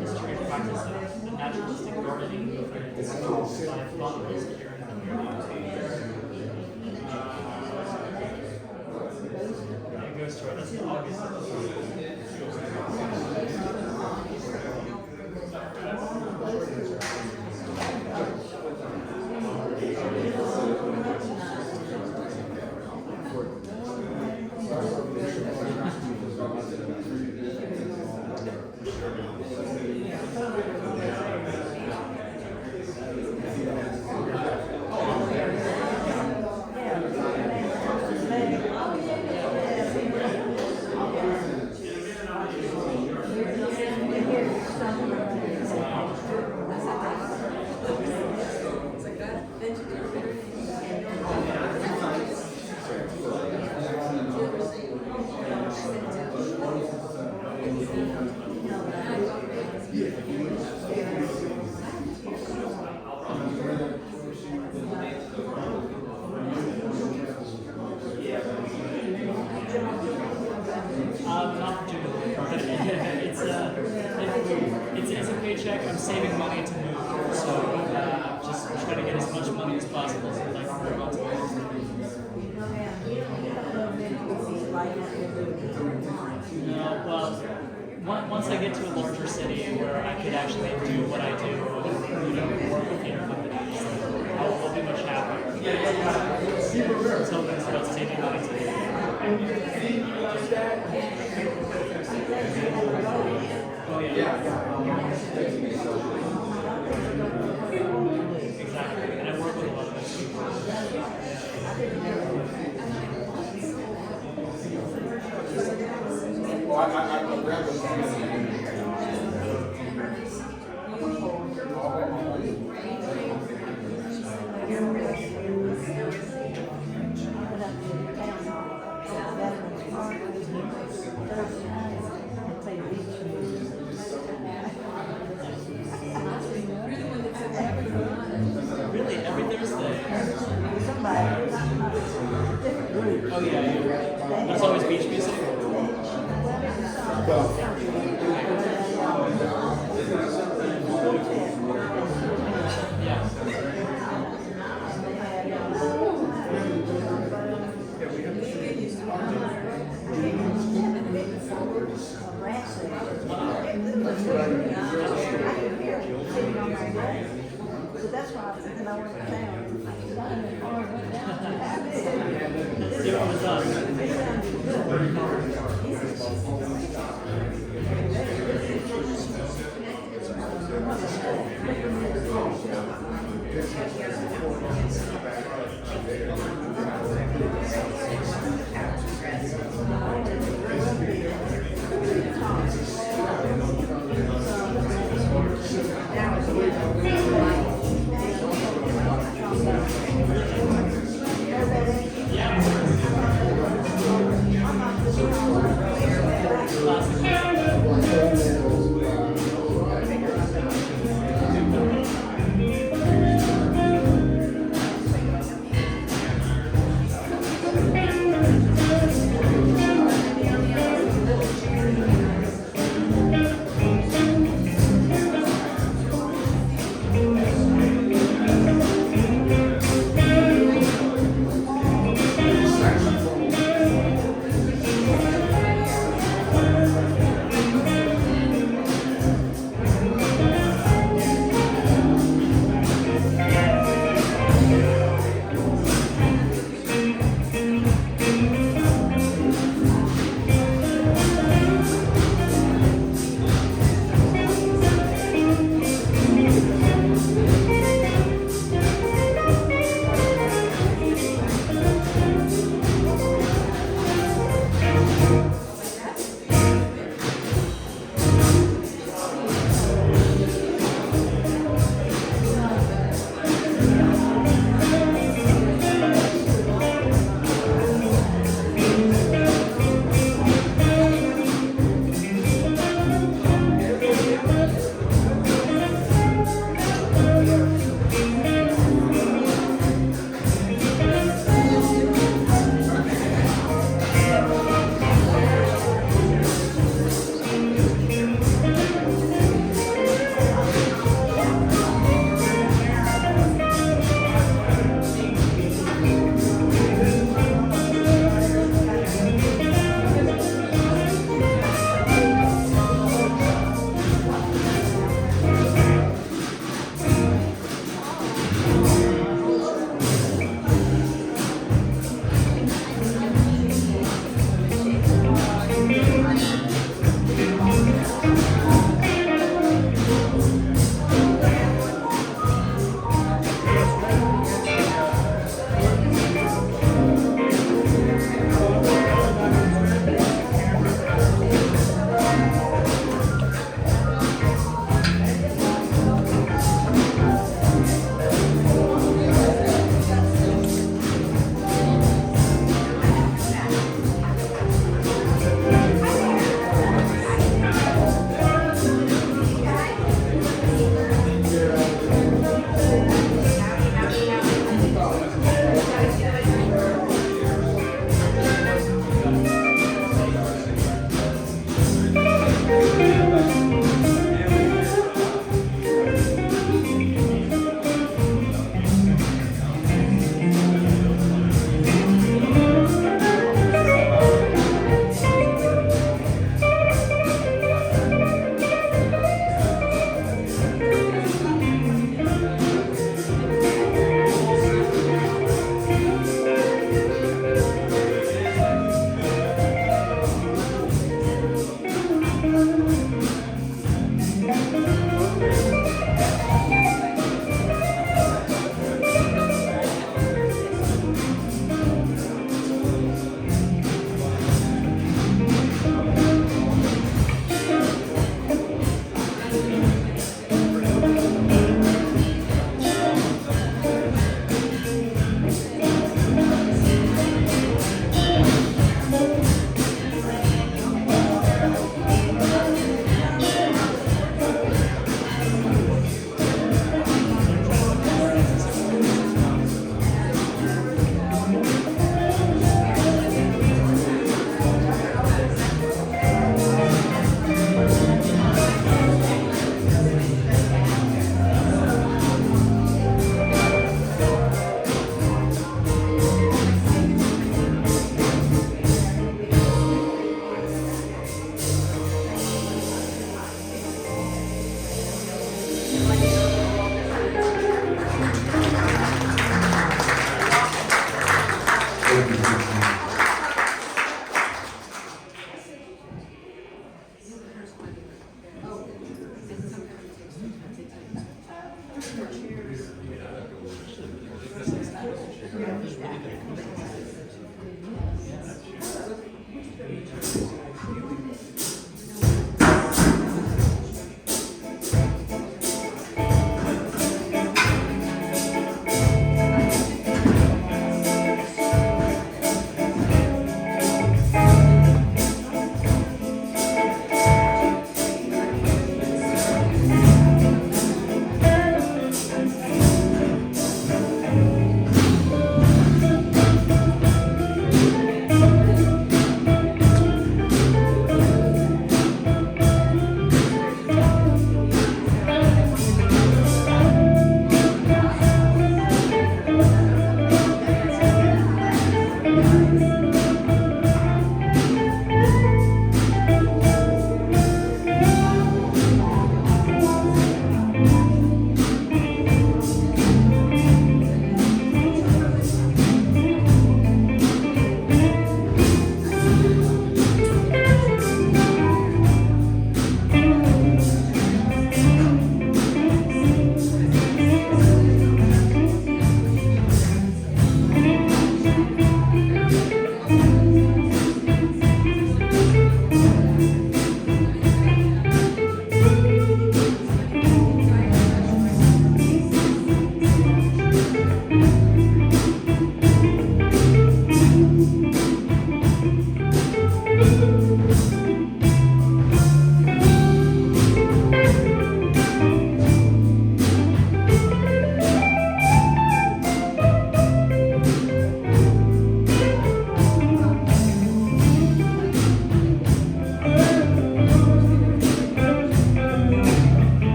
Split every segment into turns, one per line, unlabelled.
history and practice of naturalistic gardening by botanist here in the community. It goes to that's in August. Not particularly. It's a paycheck. I'm saving money to move, so just trying to get as much money as possible so that I can move on to the next thing. No, well, once I get to a larger city where I could actually do what I do, work with your companies, I'll be much happier. Until then, it's about saving money today. Oh yeah. Exactly. And I work with a lot of those people.
Well, I read this
Really, every Thursday. Oh yeah. That's always beach music. Yeah.
So that's why I was thinking I went to town.
See what was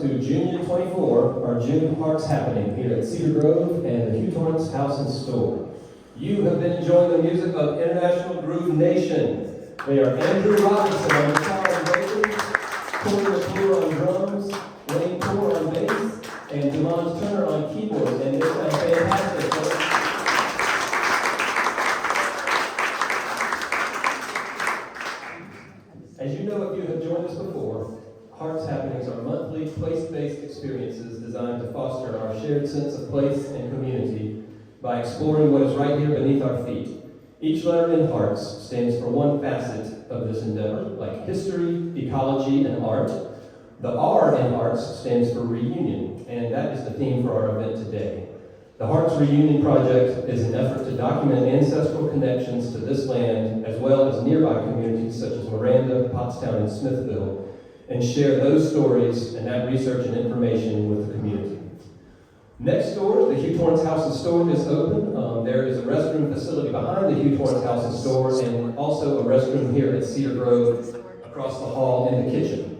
welcome to Junion 24, our June Hearts Happening here at Cedar Grove and the Hugh Torance House Store. You have been enjoying the music of International Groove Nation. They are Andrew Robinson on guitar and vocals, Corey McClure on drums, Wayne Poor on bass, and Demond Turner on keyboards, and they sound fantastic. As you know, if you have joined us before, Hearts Happenings are monthly place-based experiences designed to foster our shared sense of place and community by exploring what is right here beneath our feet. Each letter in Hearts stands for one facet of this endeavor, like history, ecology, and art. The R in Hearts stands for reunion, and that is the theme for our event today. The Hearts Reunion Project is an effort to document ancestral connections to this land, as well as nearby communities such as Miranda, Pottstown, and Smithville, and share those stories and that research and information with the community. Next door, the Hugh Torance House Store is open. There is a restroom facility behind the Hugh Torance House Store, and also a restroom here at Cedar Grove across the hall in the kitchen.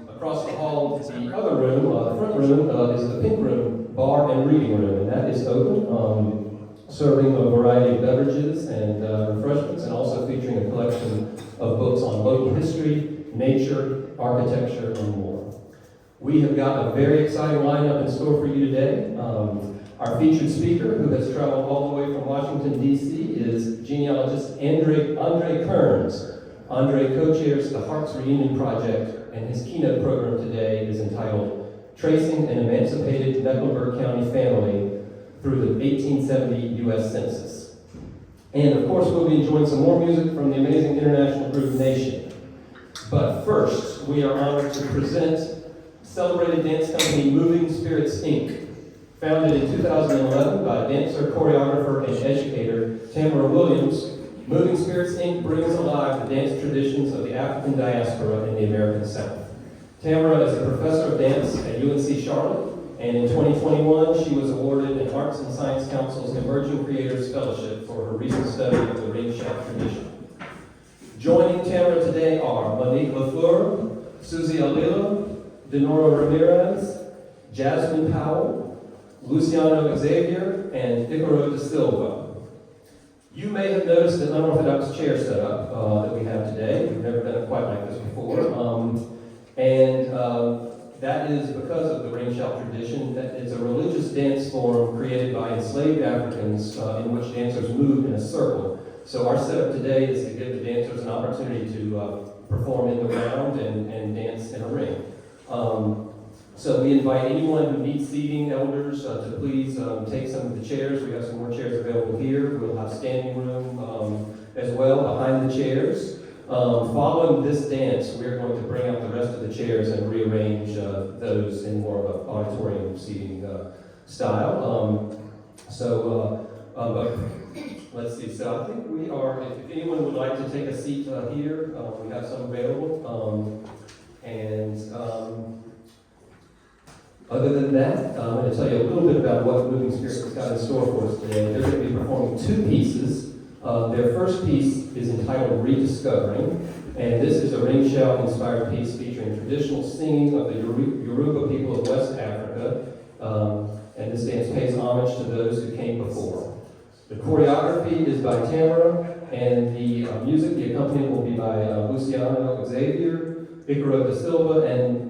Across the hall, the other room, the front room, is the pink room, bar and reading room, and that is open, serving a variety of beverages and refreshments, and also featuring a collection of books on local history, nature, architecture, and more. We have got a very exciting lineup in store for you today. Our featured speaker, who has traveled all the way from Washington, D.C., is genealogist Andre Kearns. Andre co-chairs the Hearts Reunion Project, and his keynote program today is entitled Tracing an Emancipated Mecklenburg County Family Through the 1870 U.S. Census. And of course, we'll be enjoying some more music from the amazing International Groove Nation. But first, we are honored to present celebrated dance company Moving Spirits, Inc., founded in 2011 by dancer, choreographer, and educator Tamara Williams. Moving Spirits, Inc. brings alive the dance traditions of the African diaspora in the American South. Tamara is a professor of dance at UNC Charlotte, and in 2021, she was awarded an Arts and Science Council's Emerging Creators Fellowship for her recent study of the ring shout tradition. Joining Tamara today are Monique LaFleur, Susie Alila, Denora Ramirez, Jasmine Powell, Luciano Xavier, and Icaro da Silva. You may have noticed an unorthodox chair setup that we have today. We've never done it quite like this before. That is because of the ring shout tradition. That it's a religious dance form created by enslaved Africans in which dancers move in a circle. So our setup today is to give the dancers an opportunity to perform in the round and dance in a ring. So we invite anyone who needs seating, elders, to please take some of the chairs. We have some more chairs available here. We'll have standing room as well behind the chairs. Following this dance, we're going to bring out the rest of the chairs and rearrange those in more of an auditorium seating style. Let's see. So I think we are, if anyone would like to take a seat here, we have some available. Other than that, I'm going to tell you a little bit about what Moving Spirits has got in store for us today. They're going to be performing two pieces. Their first piece is entitled Rediscovering, and this is a ring shout inspired piece featuring traditional singing of the Yoruba people of West Africa, and this dance pays homage to those who came before. The choreography is by Tamara, and the music, the accompaniment will be by Luciano Xavier, Icaro da Silva, and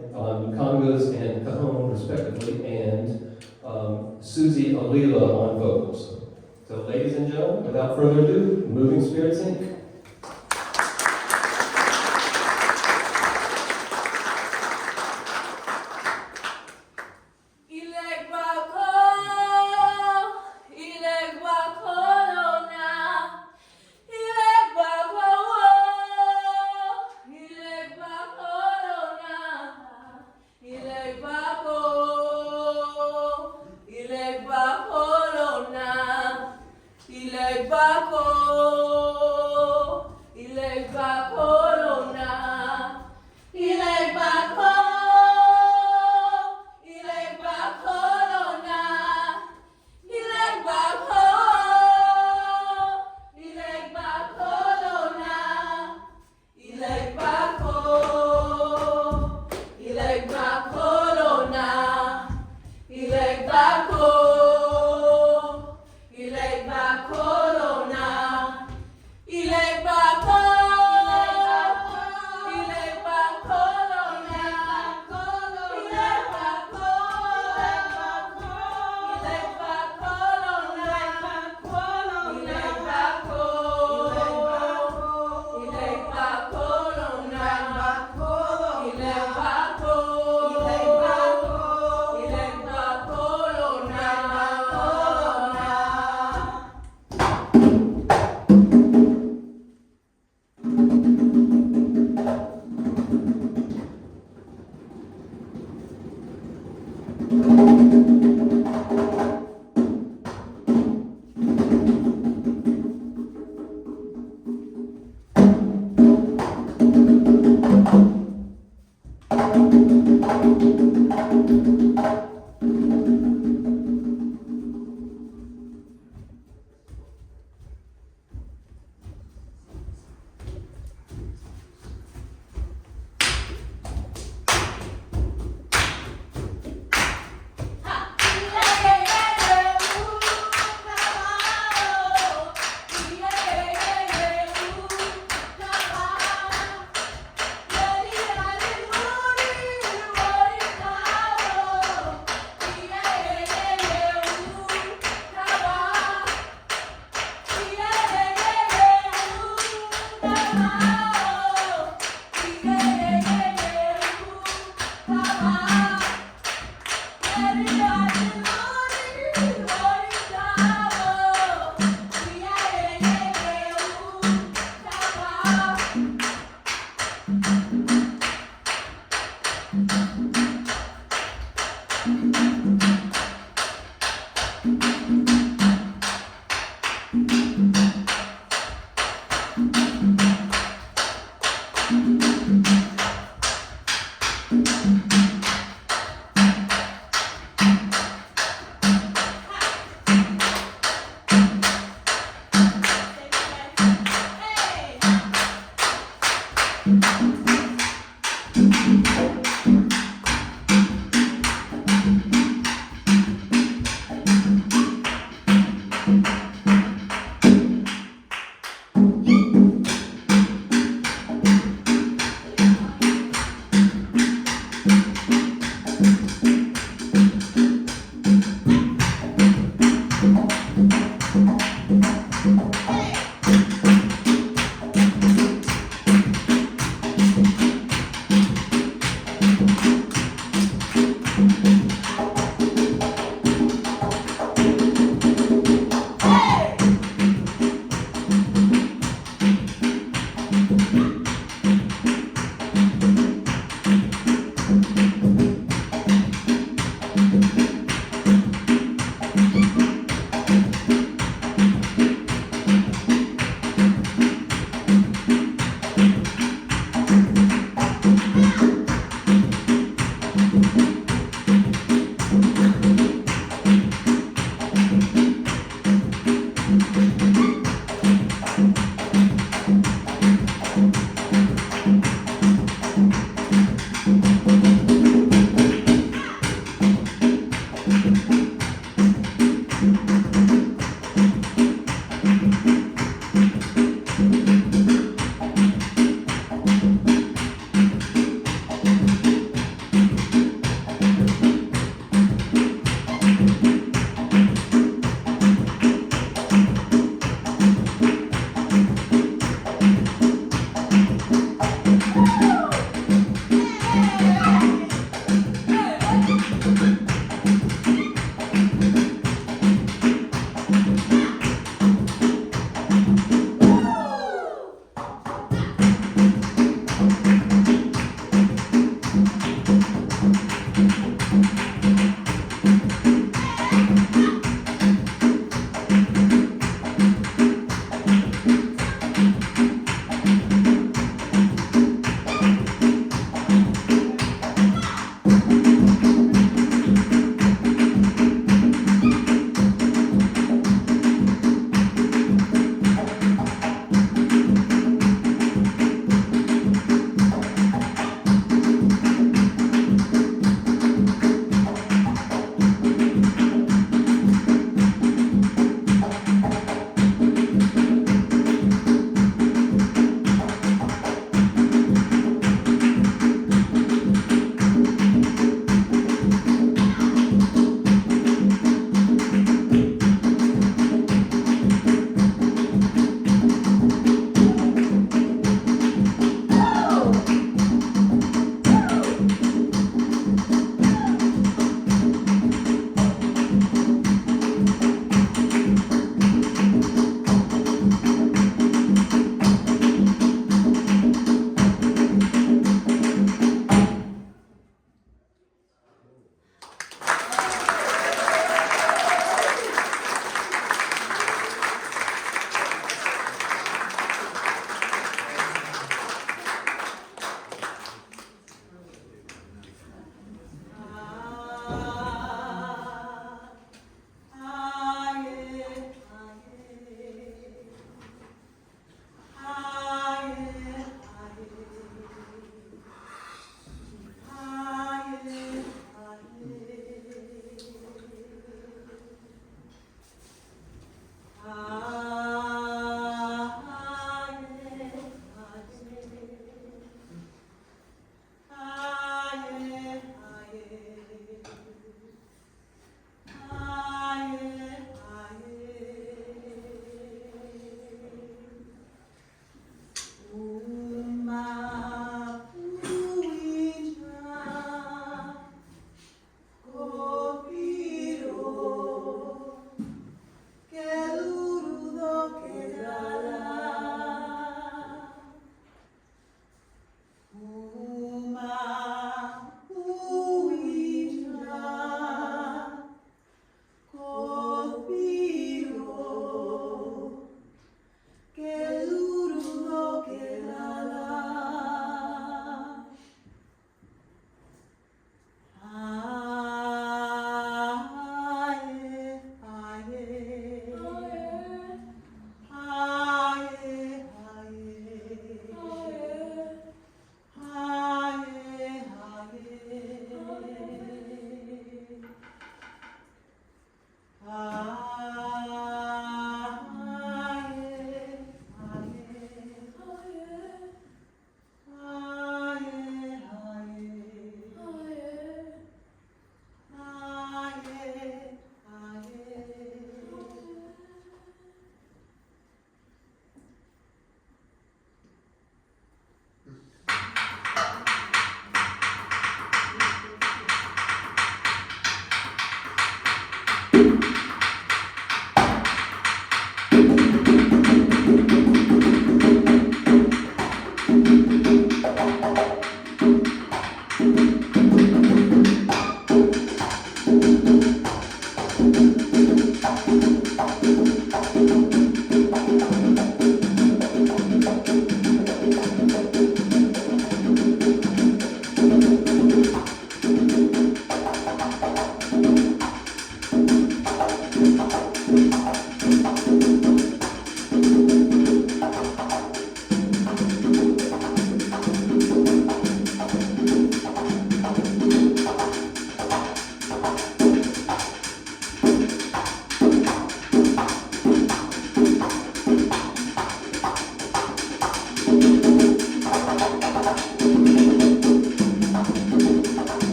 congas and cajon, respectively, and Susie Alila on vocals. So, ladies and gentlemen, without further ado, Moving Spirits, Inc.
Like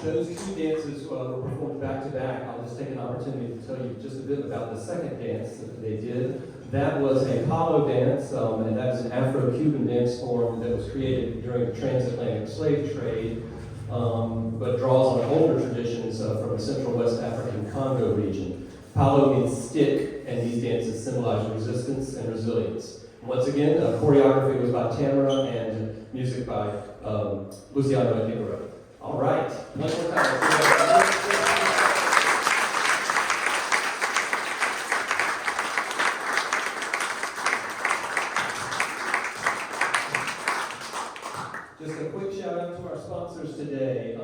Those two dances were performed back to back. I'll just take an opportunity to tell you just a bit about the second dance that they did. That was a Palo dance, and that is an Afro-Cuban dance form that was created during the transatlantic slave trade, but draws on older traditions from the Central West African Congo region. Palo means stick, and these dances symbolize resistance and resilience. Once again, choreography was by Tamara and music by Luciano Figueroa. All right, one more time. Just a quick shout out to our sponsors today.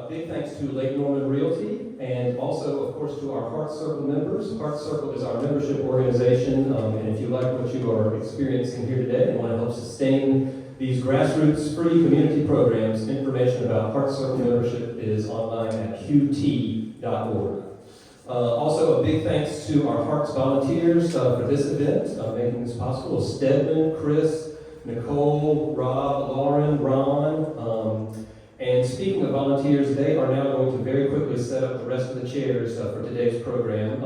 Big thanks to Lake Norman Realty, and also, of course, to our Heart Circle members. Heart Circle is our membership organization, and if you like what you are experiencing here today and want to help sustain these grassroots free community programs, information about Heart Circle membership is online at qt.org. Also, a big thanks to our Hearts volunteers for this event, making this possible. Stedman, Chris, Nicole, Rob, Lauren, Ron. And speaking of volunteers, they are now going to very quickly set up the rest of the chairs for today's program.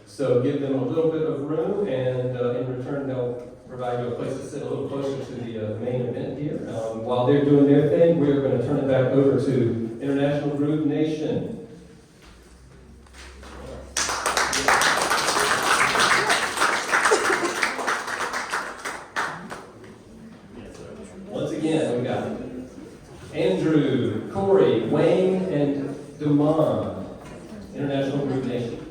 So give them a little bit of room, and in return, they'll provide you a place to sit a little closer to the main event here. While they're doing their thing, we're going to turn it back over to International Groove Nation. Once again, we got Andrew, Corey, Wayne, and Dumont, International Groove Nation.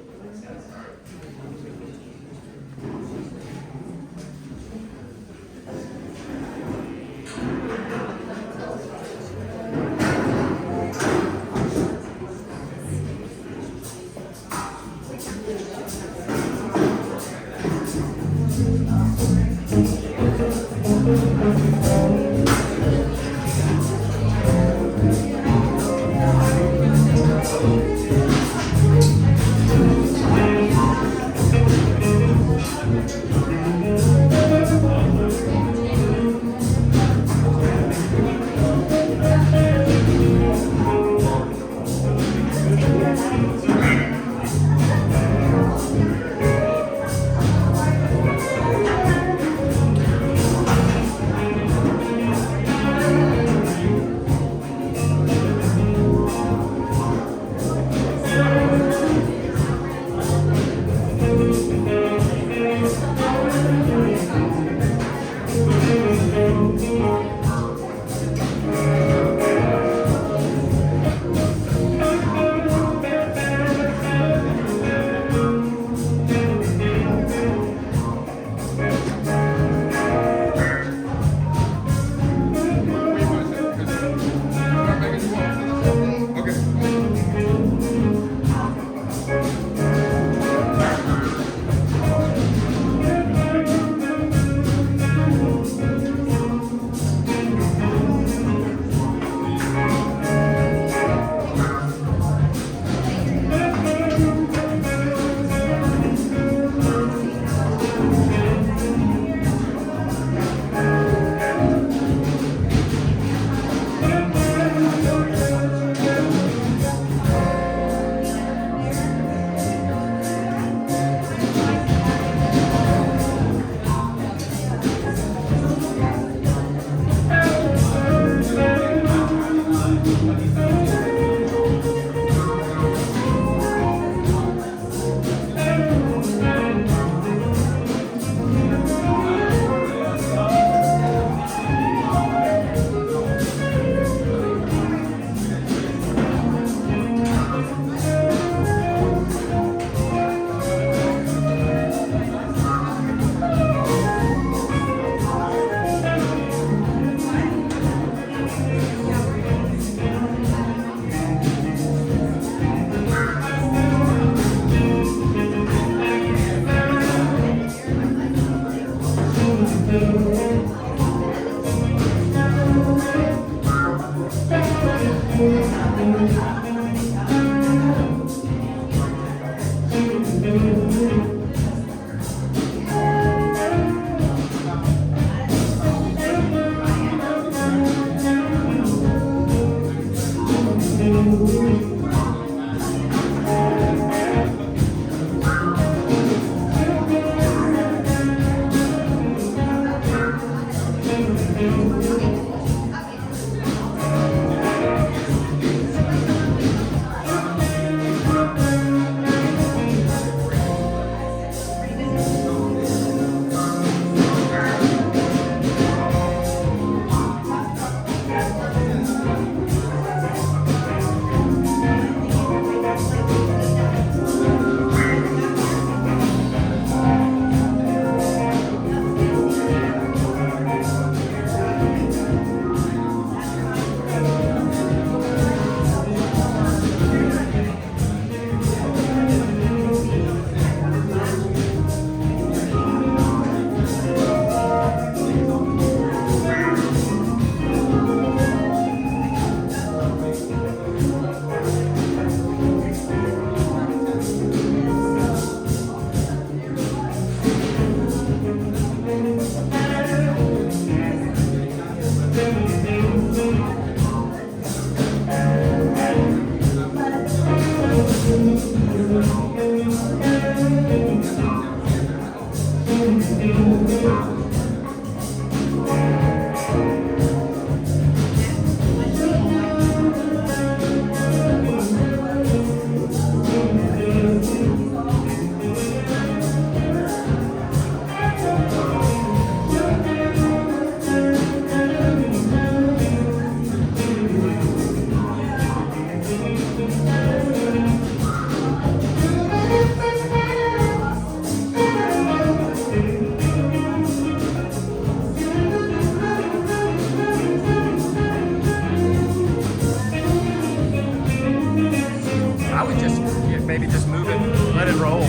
Maybe just move it, let it roll.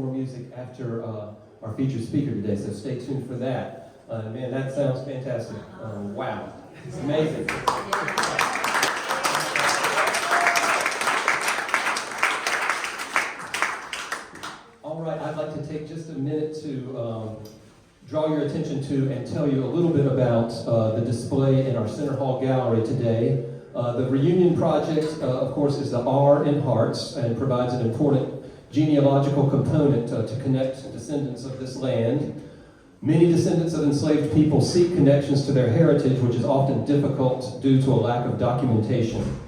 more music after our featured speaker today, so stay tuned for that. Man, that sounds fantastic. Wow, it's amazing. All right, I'd like to take just a minute to draw your attention to and tell you a little bit about the display in our Center Hall Gallery today. The Reunion Project, of course, is the R in Hearts and provides an important genealogical component to connect descendants of this land. Many descendants of enslaved people seek connections to their heritage, which is often difficult due to a lack of documentation.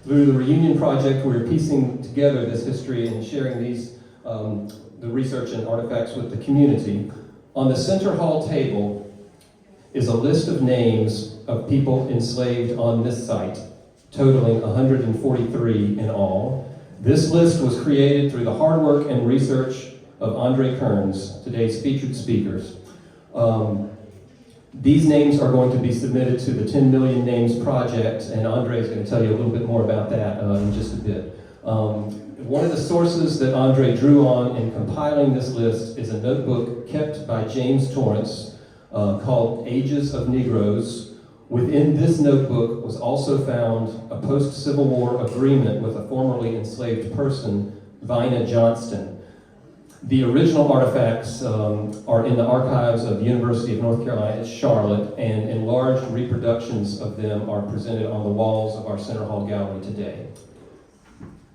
Through the Reunion Project, we're piecing together this history and sharing these the research and artifacts with the community. On the Center Hall table is a list of names of people enslaved on this site, totaling 143 in all. This list was created through the hard work and research of Andre Kearns, today's featured speakers. These names are going to be submitted to the 10 Million Names Project, and Andre is going to tell you a little bit more about that in just a bit. One of the sources that Andre drew on in compiling this list is a notebook kept by James Torrance called Ages of Negroes. Within this notebook was also found a post-Civil War agreement with a formerly enslaved person, Vina Johnston. The original artifacts are in the archives of the University of North Carolina at Charlotte, and enlarged reproductions of them are presented on the walls of our Center Hall Gallery today.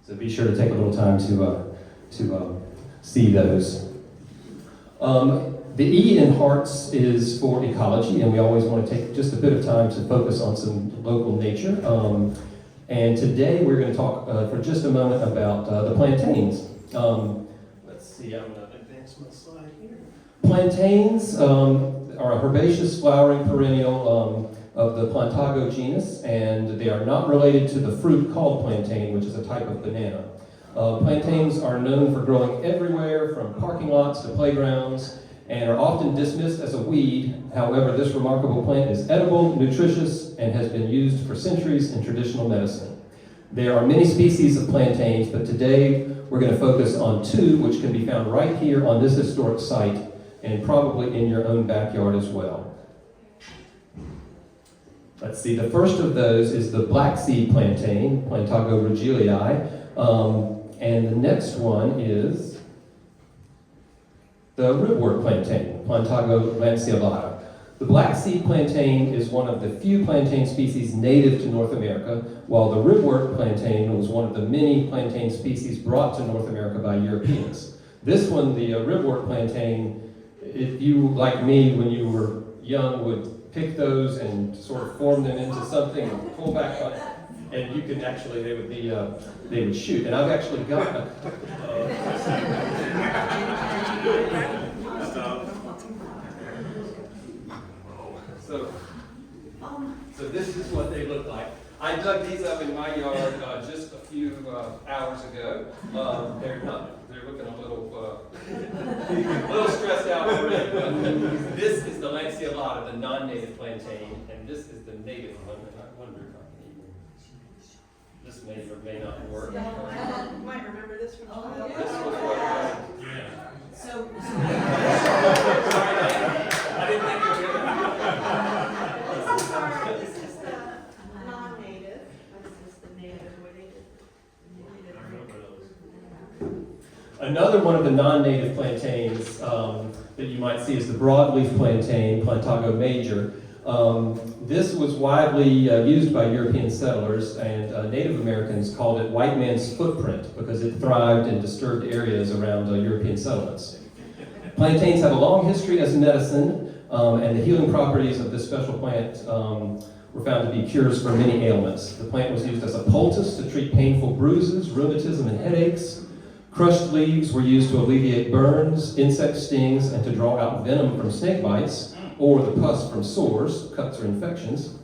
So be sure to take a little time to see those. The E in Hearts is for ecology, and we always want to take just a bit of time to focus on some local nature. And today we're going to talk for just a moment about the plantains. Let's see, I'm going to advance my slide here. Plantains are a herbaceous flowering perennial of the Plantago genus, and they are not related to the fruit called plantain, which is a type of banana. Plantains are known for growing everywhere from parking lots to playgrounds and are often dismissed as a weed. However, this remarkable plant is edible, nutritious, and has been used for centuries in traditional medicine. There are many species of plantains, but today we're going to focus on two which can be found right here on this historic site and probably in your own backyard as well. Let's see, the first of those is the black seed plantain, Plantago rugilii, and the next one is the ribwort plantain, Plantago lanceolata. The black seed plantain is one of the few plantain species native to North America, while the ribwort plantain was one of the many plantain species brought to North America by Europeans. This one, the ribwort plantain, if you, like me, when you were young, would pick those and sort of form them into something and pull back on it, and you could actually, they would shoot. And I've actually got So this is what they look like. I dug these up in my yard just a few hours ago. They're looking a little stressed out already. But this is the lanceolata, the non-native plantain, and this is the native one. And I wonder if I can even, this may or may not work.
You might remember this from childhood.
This was what
So,
sorry, I didn't think of it.
this is the non-native. This is the native.
Another one of the non-native plantains that you might see is the broadleaf plantain, Plantago major. This was widely used by European settlers, and Native Americans called it white man's footprint because it thrived in disturbed areas around European settlements. Plantains have a long history as medicine, and the healing properties of this special plant were found to be cures for many ailments. The plant was used as a poultice to treat painful bruises, rheumatism, and headaches. Crushed leaves were used to alleviate burns, insect stings, and to draw out venom from snake bites, or the pus from sores, cuts, or infections.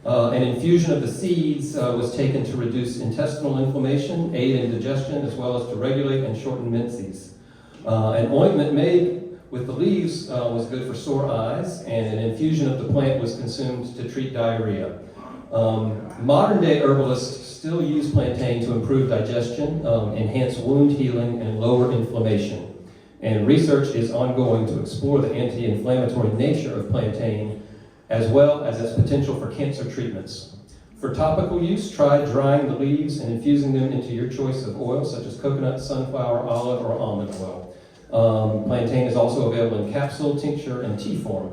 An infusion of the seeds was taken to reduce intestinal inflammation, aid in digestion, as well as to regulate and shorten menses. An ointment made with the leaves was good for sore eyes, and an infusion of the plant was consumed to treat diarrhea. Modern-day herbalists still use plantain to improve digestion, enhance wound healing, and lower inflammation. and research is ongoing to explore the anti-inflammatory nature of plantain, as well as its potential for cancer treatments. For topical use, try drying the leaves and infusing them into your choice of oil, such as coconut, sunflower, olive, or almond oil. Plantain is also available in capsule, tincture, and tea form.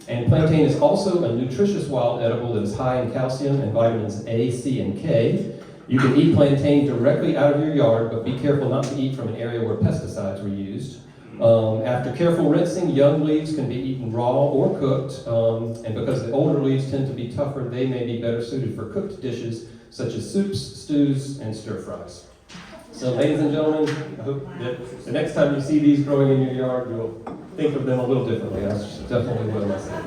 And plantain is also a nutritious wild edible that is high in calcium and vitamins A, C, and K. You can eat plantain directly out of your yard, but be careful not to eat from an area where pesticides were used. After careful rinsing, young leaves can be eaten raw or cooked, and because the older leaves tend to be tougher, they may be better suited for cooked dishes such as soups, stews, and stir-fries. So ladies and gentlemen, I hope that the next time you see these growing in your yard, you'll think of them a little differently. That's definitely what I said.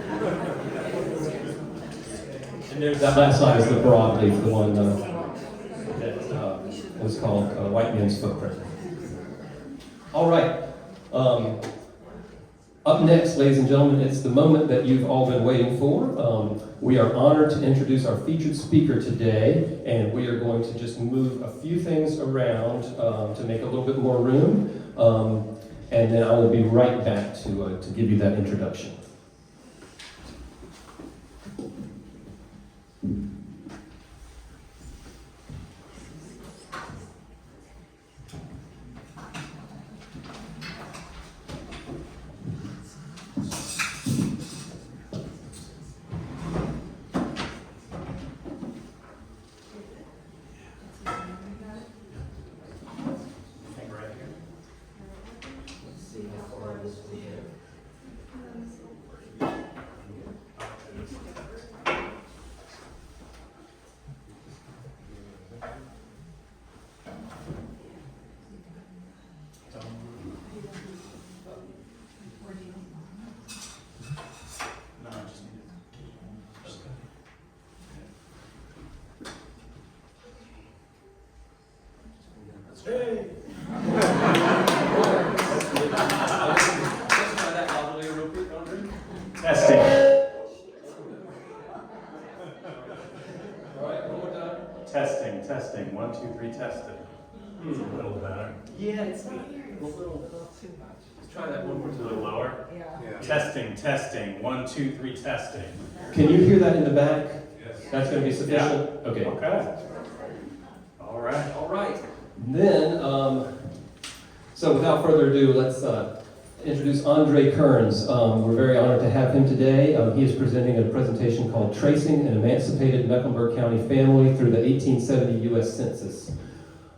And there's that last slide is the broadleaf, the one that was called White Man's Footprint. All right. Up next, ladies and gentlemen, it's the moment that you've all been waiting for. We are honored to introduce our featured speaker today, and we are going to just move a few things around to make a little bit more room, and then I will be right back to give you that introduction.
Testing.
All right, one more time.
Testing, testing. 1, 2, 3, testing. It's a little better.
Yeah, it's a little too much. Let's try that one more
A
time.
little lower.
Yeah.
Testing, testing. 1, 2, 3, testing.
Can you hear that in the back?
Yes.
That's going to be sufficient? Okay.
Okay. All right.
All right. Then, so without further ado, let's introduce Andre Kearns. We're very honored to have him today. He is presenting a presentation called Tracing an Emancipated Mecklenburg County Family Through the 1870 U.S. Census.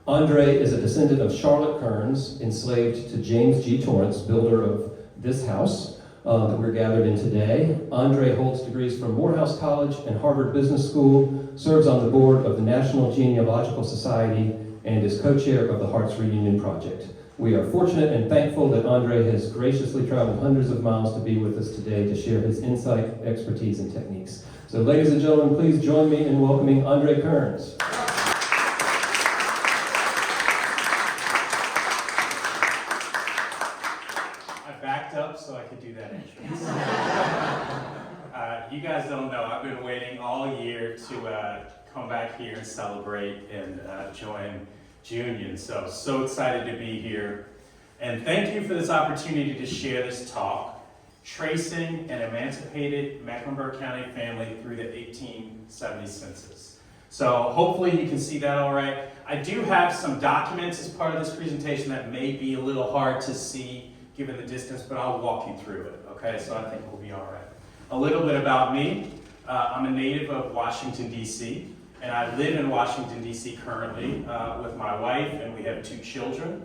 Andre is a descendant of Charlotte Kearns, enslaved to James G. Torrance, builder of this house that we're gathered in today. Andre holds degrees from Morehouse College and Harvard Business School, serves on the board of the National Genealogical Society, and is co-chair of the Hearts Reunion Project. We are fortunate and thankful that Andre has graciously traveled hundreds of miles to be with us today to share his insight, expertise, and techniques. So ladies and gentlemen, please join me in welcoming Andre Kearns.
I backed up so I could do that entrance. You guys don't know, I've been waiting all year to come back here and celebrate and join Junion. So excited to be here. And thank you for this opportunity to share this talk, Tracing an Emancipated Mecklenburg County Family Through the 1870 Census. So hopefully you can see that all right. I do have some documents as part of this presentation that may be a little hard to see given the distance, but I'll walk you through it, okay? So I think we'll be all right. A little bit about me. I'm a native of Washington, D.C., and I live in Washington, D.C. currently with my wife, and we have 2 children.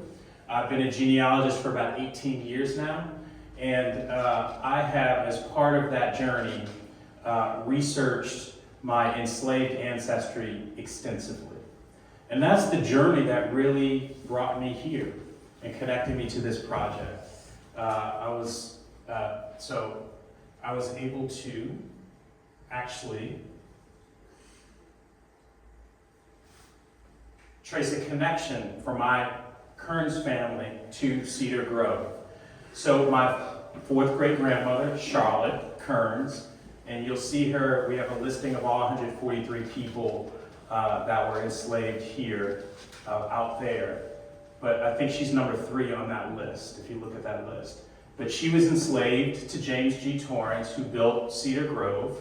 I've been a genealogist for about 18 years now, and I have, as part of that journey, researched my enslaved ancestry extensively. And that's the journey that really brought me here and connected me to this project. I was able to actually trace a connection for my Kearns family to Cedar Grove. So my 4th great grandmother, Charlotte Kearns, and you'll see her, we have a listing of all 143 people that were enslaved here, out there. but I think she's number 3 on that list, if you look at that list. But she was enslaved to James G. Torrance, who built Cedar Grove.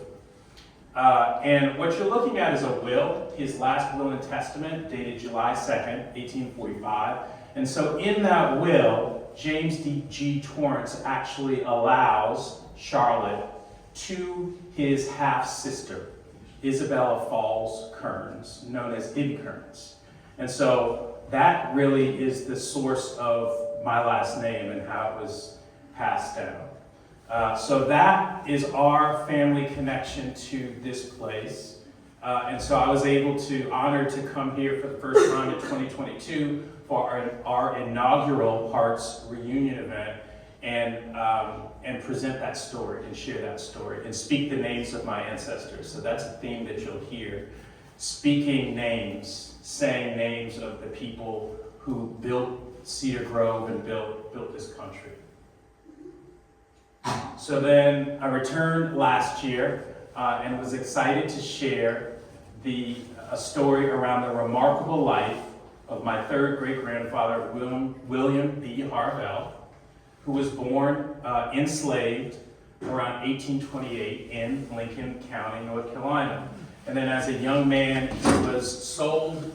And what you're looking at is a will, his last will and testament, dated July 2nd, 1845. And so in that will, James G. Torrance actually allows Charlotte to his half-sister, Isabella Falls Kearns, known as Ibby Kearns. And so that really is the source of my last name and how it was passed down. So that is our family connection to this place. And so I was honored to come here for the first time in 2022 for our inaugural Hearts reunion event and present that story and share that story and speak the names of my ancestors. So that's a theme that you'll hear. Speaking names, saying names of the people who built Cedar Grove and built this country. So then I returned last year and was excited to share a story around the remarkable life of my 3rd great-grandfather, William B. Harvell, who was born enslaved around 1828 in Lincoln County, North Carolina. And then as a young man, he was sold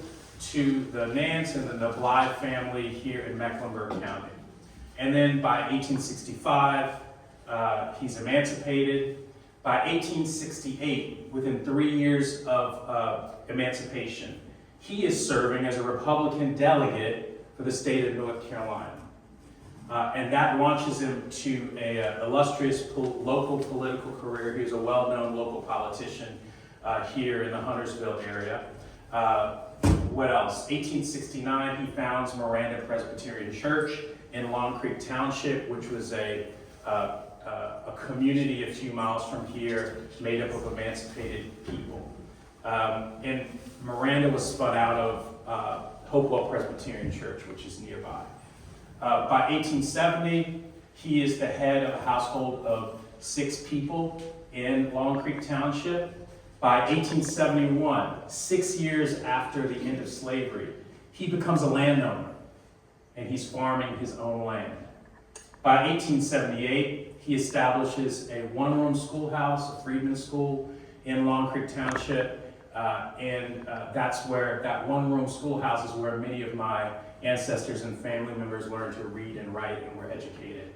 to the Nance and the Blythe family here in Mecklenburg County. And then by 1865, he's emancipated. By 1868, within 3 years of emancipation, he is serving as a Republican delegate for the state of North Carolina. And that launches him to an illustrious local political career. He was a well-known local politician here in the Huntersville area. What else? 1869, he founds Miranda Presbyterian Church in Long Creek Township, which was a community a few miles from here made up of emancipated people. And Miranda was spun out of Hopewell Presbyterian Church, which is nearby. By 1870, he is the head of a household of 6 people in Long Creek Township. By 1871, 6 years after the end of slavery, he becomes a landowner, and he's farming his own land. By 1878, he establishes a one-room schoolhouse, a freedmen's school, in Long Creek Township, and that's where that one-room schoolhouse is where many of my ancestors and family members learned to read and write and were educated.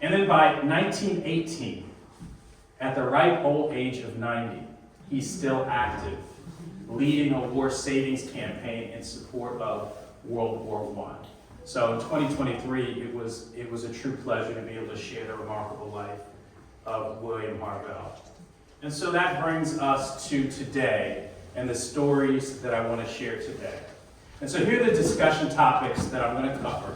And then by 1918, at the ripe old age of 90, he's still active, leading a war savings campaign in support of World War I. So in 2023, it was a true pleasure to be able to share the remarkable life of William Harvell. And so that brings us to today and the stories that I want to share today. And so here are the discussion topics that I'm going to cover.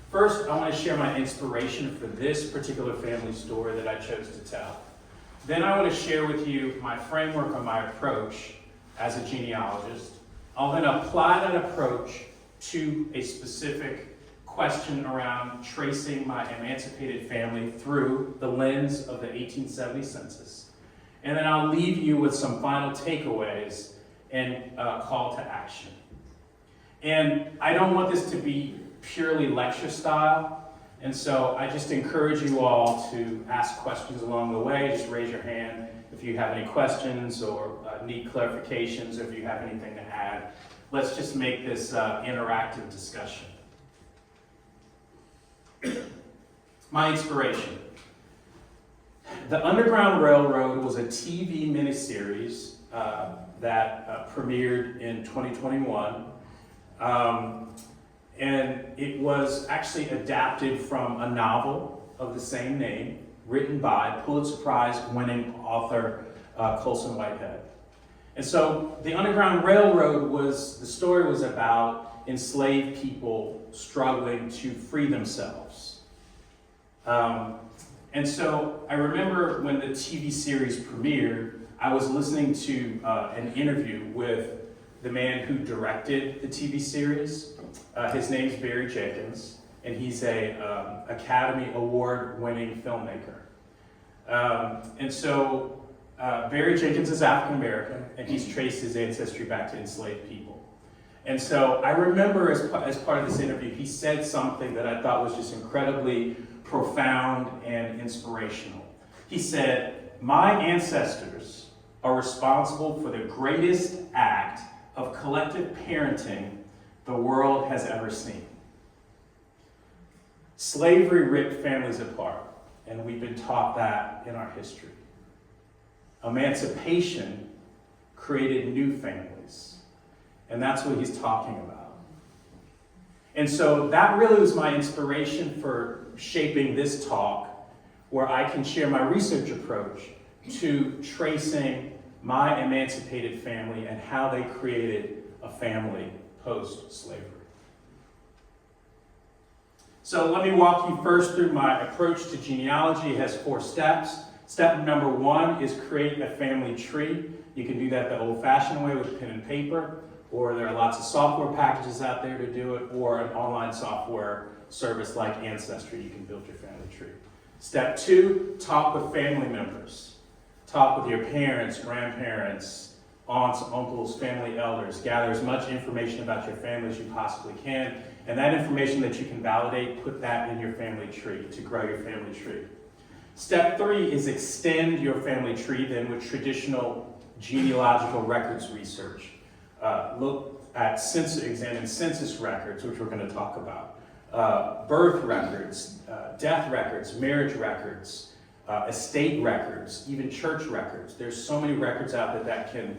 First, I want to share my inspiration for this particular family story that I chose to tell. Then I want to share with you my framework or my approach as a genealogist. I'll then apply that approach to a specific question around tracing my emancipated family through the lens of the 1870 census. And then I'll leave you with some final takeaways and call to action. And I don't want this to be purely lecture style, and so I just encourage you all to ask questions along the way. Just raise your hand if you have any questions or need clarifications, or if you have anything to add. Let's just make this interactive discussion. My inspiration. The Underground Railroad was a TV miniseries that premiered in 2021. And it was actually adapted from a novel of the same name, written by Pulitzer Prize winning author Colson Whitehead. And so the Underground Railroad the story was about enslaved people struggling to free themselves. And so I remember when the TV series premiered, I was listening to an interview with the man who directed the TV series. His name's Barry Jenkins, and he's a Academy Award-winning filmmaker. And so Barry Jenkins is African American, and he's traced his ancestry back to enslaved people. And so I remember as part of this interview, he said something that I thought was just incredibly profound and inspirational. He said, "My ancestors are responsible for the greatest act of collective parenting the world has ever seen." Slavery ripped families apart, and we've been taught that in our history. Emancipation created new families, and that's what he's talking about. And so that really was my inspiration for shaping this talk, where I can share my research approach to tracing my emancipated family and how they created a family post-slavery. So let me walk you first through my approach to genealogy. It has 4 steps. Step number 1 is create a family tree. You can do that the old-fashioned way with pen and paper, or there are lots of software packages out there to do it, or an online software service like Ancestry. You can build your family tree. Step 2, talk with family members. Talk with your parents, grandparents, aunts, uncles, family elders. Gather as much information about your family as you possibly can. And that information that you can validate, put that in your family tree to grow your family tree. Step 3 is extend your family tree then with traditional genealogical records research. Look at examine census records, which we're going to talk about. Birth records, death records, marriage records, estate records, even church records. There's so many records out there that can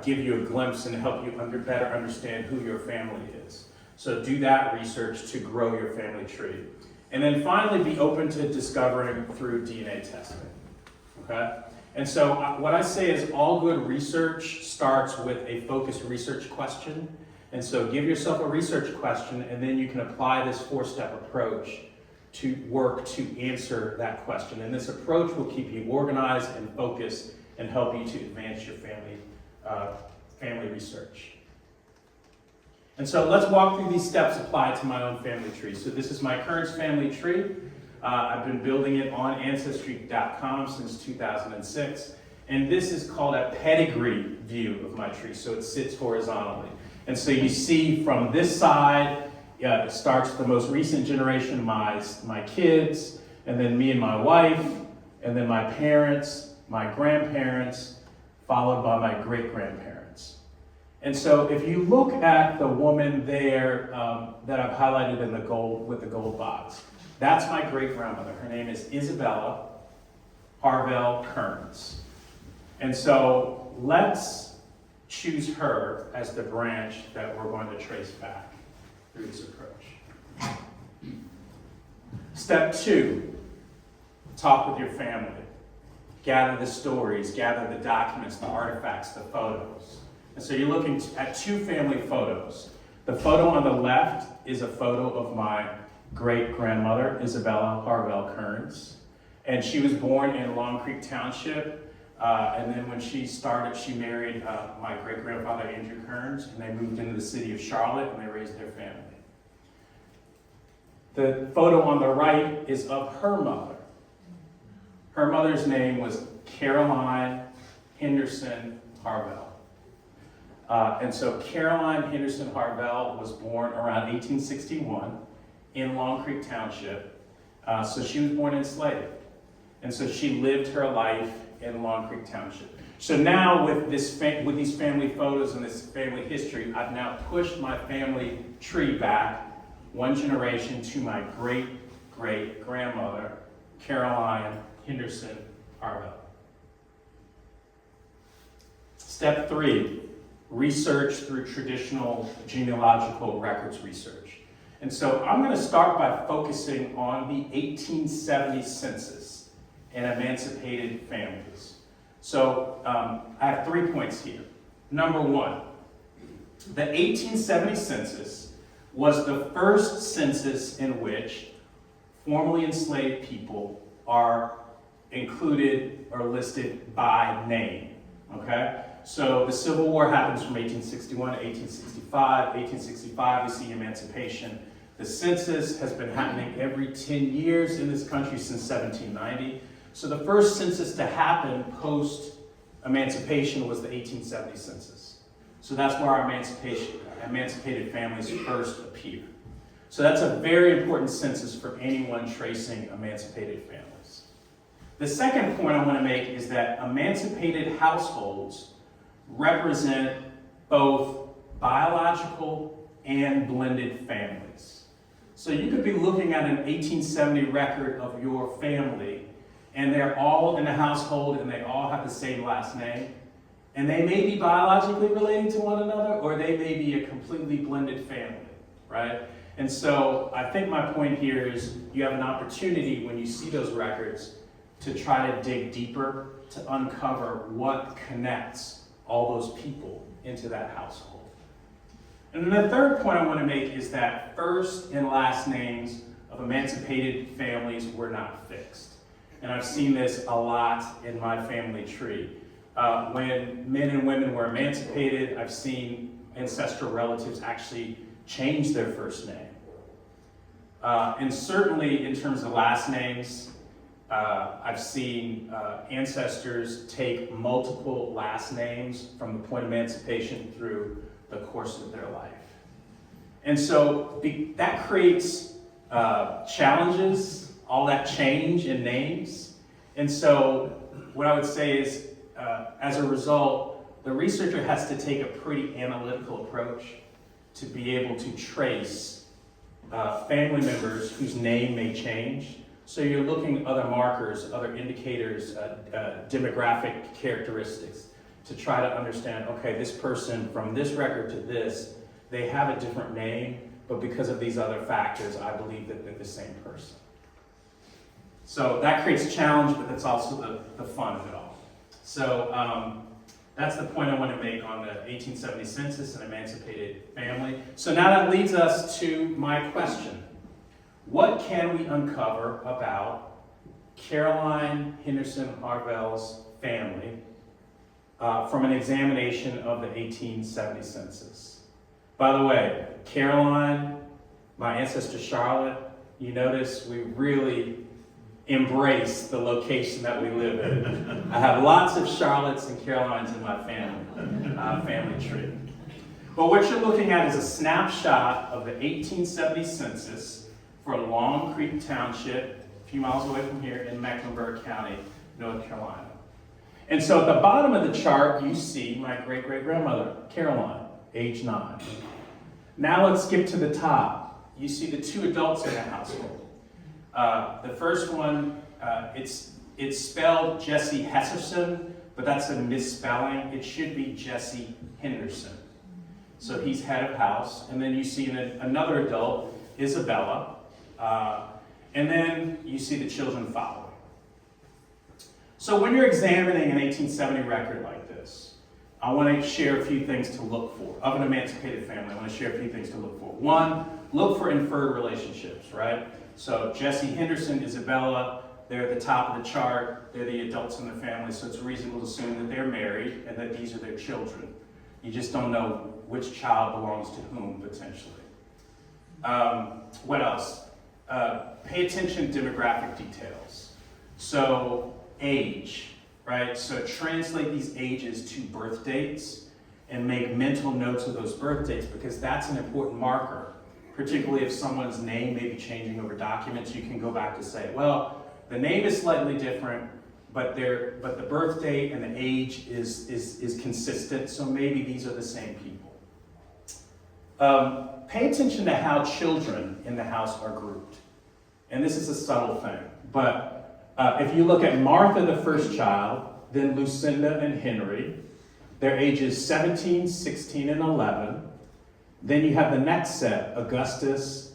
give you a glimpse and help you better understand who your family is. So do that research to grow your family tree. And then finally, be open to discovering through DNA testing, okay? And so what I say is all good research starts with a focused research question. And so give yourself a research question, and then you can apply this 4-step approach to work to answer that question. And this approach will keep you organized and focused and help you to advance your family research. And so let's walk through these steps applied to my own family tree. So this is my current family tree. I've been building it on Ancestry.com since 2006. And this is called a pedigree view of my tree. So it sits horizontally. And so you see from this side, it starts the most recent generation, my kids, and then me and my wife, and then my parents, my grandparents, followed by my great-grandparents. And so if you look at the woman there that I've highlighted in the gold with the gold box, that's my great-grandmother. Her name is Isabella Harvell Kearns. And so let's choose her as the branch that we're going to trace back through this approach. Step 2, talk with your family. Gather the stories, gather the documents, the artifacts, the photos. And so you're looking at 2 family photos. The photo on the left is a photo of my great-grandmother, Isabella Harvell Kearns. And she was born in Long Creek Township. And then when she started, she married my great-grandfather, Andrew Kearns, and they moved into the city of Charlotte, and they raised their family. The photo on the right is of her mother. Her mother's name was Caroline Henderson Harvell. And so Caroline Henderson Harvell was born around 1861 in Long Creek Township. So she was born enslaved. And so she lived her life in Long Creek Township. So now with these family photos and this family history, I've now pushed my family tree back 1 generation to my great-great-grandmother, Caroline Henderson Harvell. Step 3, research through traditional genealogical records research. And so I'm going to start by focusing on the 1870 census and emancipated families. So I have 3 points here. Number 1, the 1870 census was the first census in which formerly enslaved people are included or listed by name, okay? So the Civil War happens from 1861 to 1865. 1865, we see emancipation. The census has been happening every 10 years in this country since 1790. So the first census to happen post-emancipation was the 1870 census. So that's where our emancipated families first appear. So that's a very important census for anyone tracing emancipated families. The second point I want to make is that emancipated households represent both biological and blended families. So you could be looking at an 1870 record of your family, and they're all in the household and they all have the same last name. And they may be biologically related to one another, or they may be a completely blended family, right? And so I think my point here is you have an opportunity when you see those records to try to dig deeper, to uncover what connects all those people into that household. And then the third point I want to make is that first and last names of emancipated families were not fixed. And I've seen this a lot in my family tree. When men and women were emancipated, I've seen ancestral relatives actually change their first name. And certainly in terms of last names, I've seen ancestors take multiple last names from the point of emancipation through the course of their life. And so that creates challenges, all that change in names. And so what I would say is, as a result, the researcher has to take a pretty analytical approach to be able to trace family members whose name may change. So you're looking at other markers, other indicators, demographic characteristics to try to understand, okay, this person from this record to this, they have a different name, but because of these other factors, I believe that they're the same person. So that creates a challenge, but that's also the fun of it all. So that's the point I want to make on the 1870 census and emancipated family. So now that leads us to my question. What can we uncover about Caroline Henderson Harvell's family from an examination of the 1870 census? By the way, Caroline, my ancestor Charlotte, you notice we really embrace the location that we live in. I have lots of Charlottes and Carolines in my family tree. But what you're looking at is a snapshot of the 1870 census for Long Creek Township, a few miles away from here in Mecklenburg County, North Carolina. And so at the bottom of the chart, you see my great-great-grandmother, Caroline, age 9. Now let's skip to the top. You see the 2 adults in the household. The first one, it's spelled Jesse Hesserson, but that's a misspelling. It should be Jesse Henderson. So he's head of house. And then you see another adult, Isabella. And then you see the children following. So when you're examining an 1870 record like this, I want to share a few things to look for. Of an emancipated family, I want to share a few things to look for. One, look for inferred relationships, right? So Jesse Henderson, Isabella, they're at the top of the chart. They're the adults in the family, so it's reasonable to assume that they're married and that these are their children. You just don't know which child belongs to whom, potentially. What else? Pay attention to demographic details. So age, right? So translate these ages to birth dates and make mental notes of those birth dates, because that's an important marker. Particularly if someone's name may be changing over documents, you can go back to say, well, the name is slightly different, but the birth date and the age is consistent, so maybe these are the same people. Pay attention to how children in the house are grouped. And this is a subtle thing, but if you look at Martha, the first child, then Lucinda and Henry, their ages 17, 16, and 11. Then you have the next set, Augustus,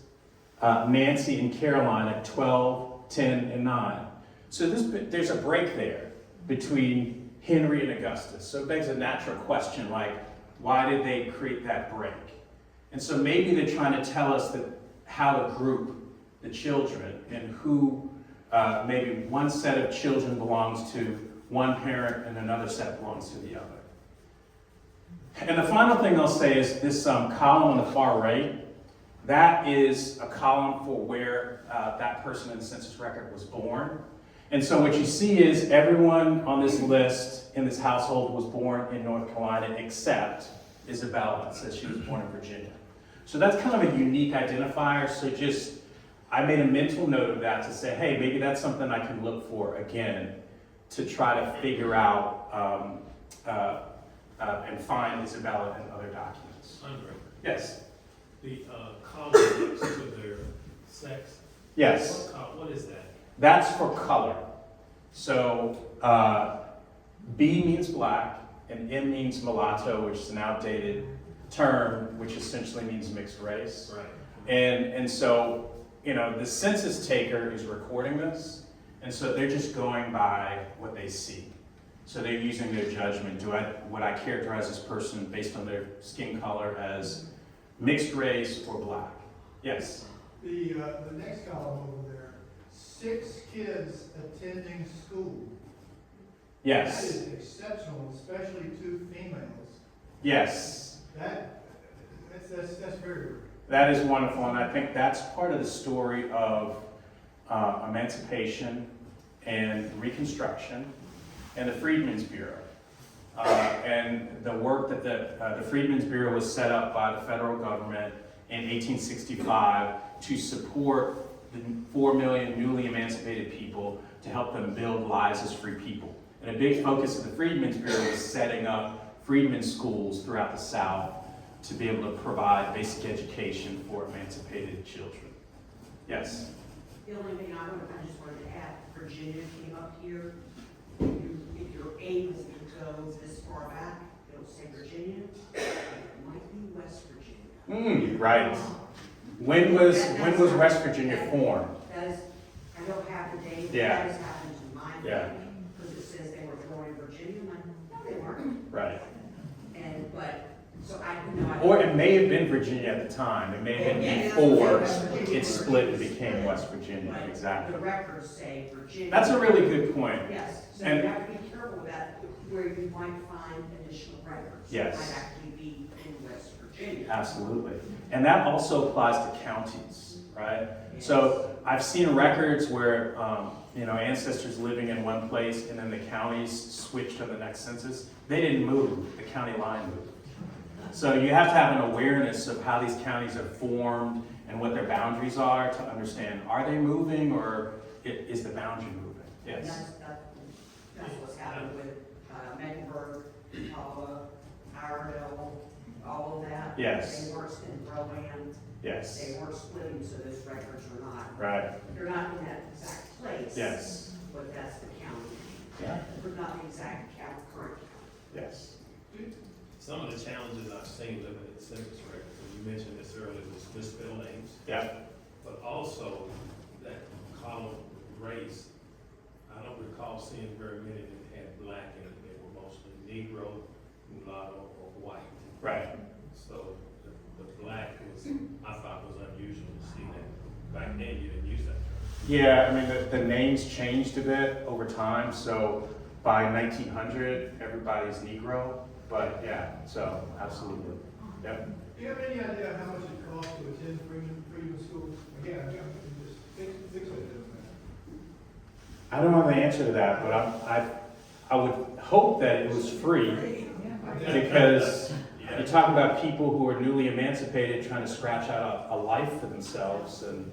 Nancy, and Caroline at 12, 10, and 9. So there's a break there between Henry and Augustus. So it begs a natural question like, why did they create that break? And so maybe they're trying to tell us how to group the children and who maybe one set of children belongs to one parent and another set belongs to the other. And the final thing I'll say is this column on the far right, that is a column for where that person in the census record was born. And so what you see is everyone on this list in this household was born in North Carolina except Isabella, says she was born in Virginia. So that's kind of a unique identifier. So I made a mental note of that to say, hey, maybe that's something I can look for again to try to figure out and find Isabella in other documents.
Andre,
Yes.
the column next to their sex.
Yes.
What is that?
That's for color. So B means black, and M means mulatto, which is an outdated term, which essentially means mixed race.
Right.
And so, the census taker is recording this, and so they're just going by what they see. So they're using their judgment. Would I characterize this person based on their skin color as mixed race or black? Yes.
The next column over there, 6 kids attending school.
Yes.
That is exceptional, especially 2 females.
Yes.
That's very rare.
That is wonderful, and I think that's part of the story of emancipation and Reconstruction and the Freedmen's Bureau. And the work that the Freedmen's Bureau was set up by the federal government in 1865 to support the 4 million newly emancipated people to help them build lives as free people. And a big focus of the Freedmen's Bureau was setting up freedmen's schools throughout the South to be able to provide basic education for emancipated children. Yes?
The only thing I just wanted to add, Virginia came up here. If you're able to go this far back, it'll say Virginia. It might be West Virginia.
Right. When was West Virginia formed?
That is, I don't have the date.
Yeah.
That has happened to my
Yeah.
family, because it says they were born in Virginia. I'm like, no, they weren't.
Right.
So I know.
Or it may have been Virginia at the time. It may have been before it split and became West Virginia.
But
Exactly.
the records say Virginia.
That's a really good point.
Yes, so
And-
you have to be careful that where you might find additional records.
Yes.
It might actually be in West Virginia.
Absolutely. And that also applies to counties, right? So I've seen records where, ancestors living in one place and then the counties switched to the next census. They didn't move, the county line moved. So you have to have an awareness of how these counties are formed and what their boundaries are to understand, are they moving or is the boundary moving?
And
Yes.
that's what's happened with Mecklenburg, Catawba, Iredell, all of that.
Yes.
They weren't in Rowan,
Yes.
they weren't splitting, so those records are not,
Right.
they're not in that exact place.
Yes.
But that's the county,
Yeah.
but not the exact current county.
Yes.
Some of the challenges I've seen living in census records, and you mentioned this earlier, was misspelled names,
Yeah.
but also that column race. I don't recall seeing very many that had black in it. They were mostly Negro, mulatto, or white.
Right.
So the black was, I thought was unusual to see that. Back then, you didn't use that term.
Yeah, I mean, the names changed a bit over time. So by 1900, everybody's Negro. But yeah, so absolutely. Yep.
Do you have any idea how much it costs to attend Freedman School? Again, I'm just fixated on that.
I don't know the answer to that, but I would hope that it was free because you're talking about people who are newly emancipated trying to scratch out a life for themselves, and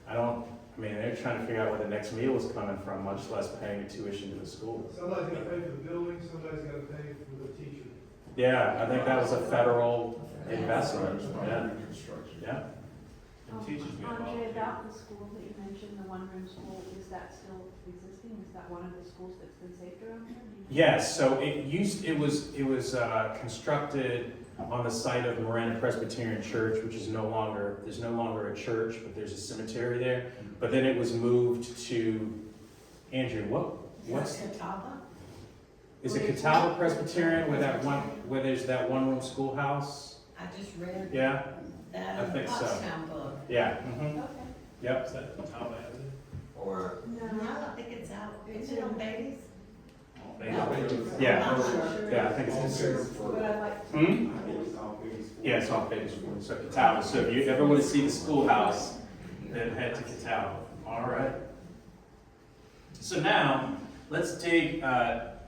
they're trying to figure out where the next meal is coming from, much less paying a tuition to the school.
Somebody's got to pay for the building, somebody's got to pay for the teacher.
Yeah, I think that was a federal investment. Yeah. Yeah.
And teachers get
Andre,
involved.
about the school that you mentioned, the one-room school, is that still existing? Is that one of the schools that's been saved around here?
Yes, so it was constructed on the site of Miranda Presbyterian Church, which is there's no longer a church, but there's a cemetery there. But then it was moved to, Andrew, what's
Catawba?
is it Catawba Presbyterian where there's that one-room schoolhouse?
I just read
Yeah,
that
I
in
think
the
so.
Pottstown book.
yeah,
Okay.
yep.
Is that Tom Avenue?
Or, no, I think it's out, is it on Beatty's?
Yeah,
I'm not sure.
yeah, I think it's
But I'd like to.
Yeah, it's on page 4, so Catawba. So if you ever want to see the schoolhouse, then head to Catawba. All right. So now, let's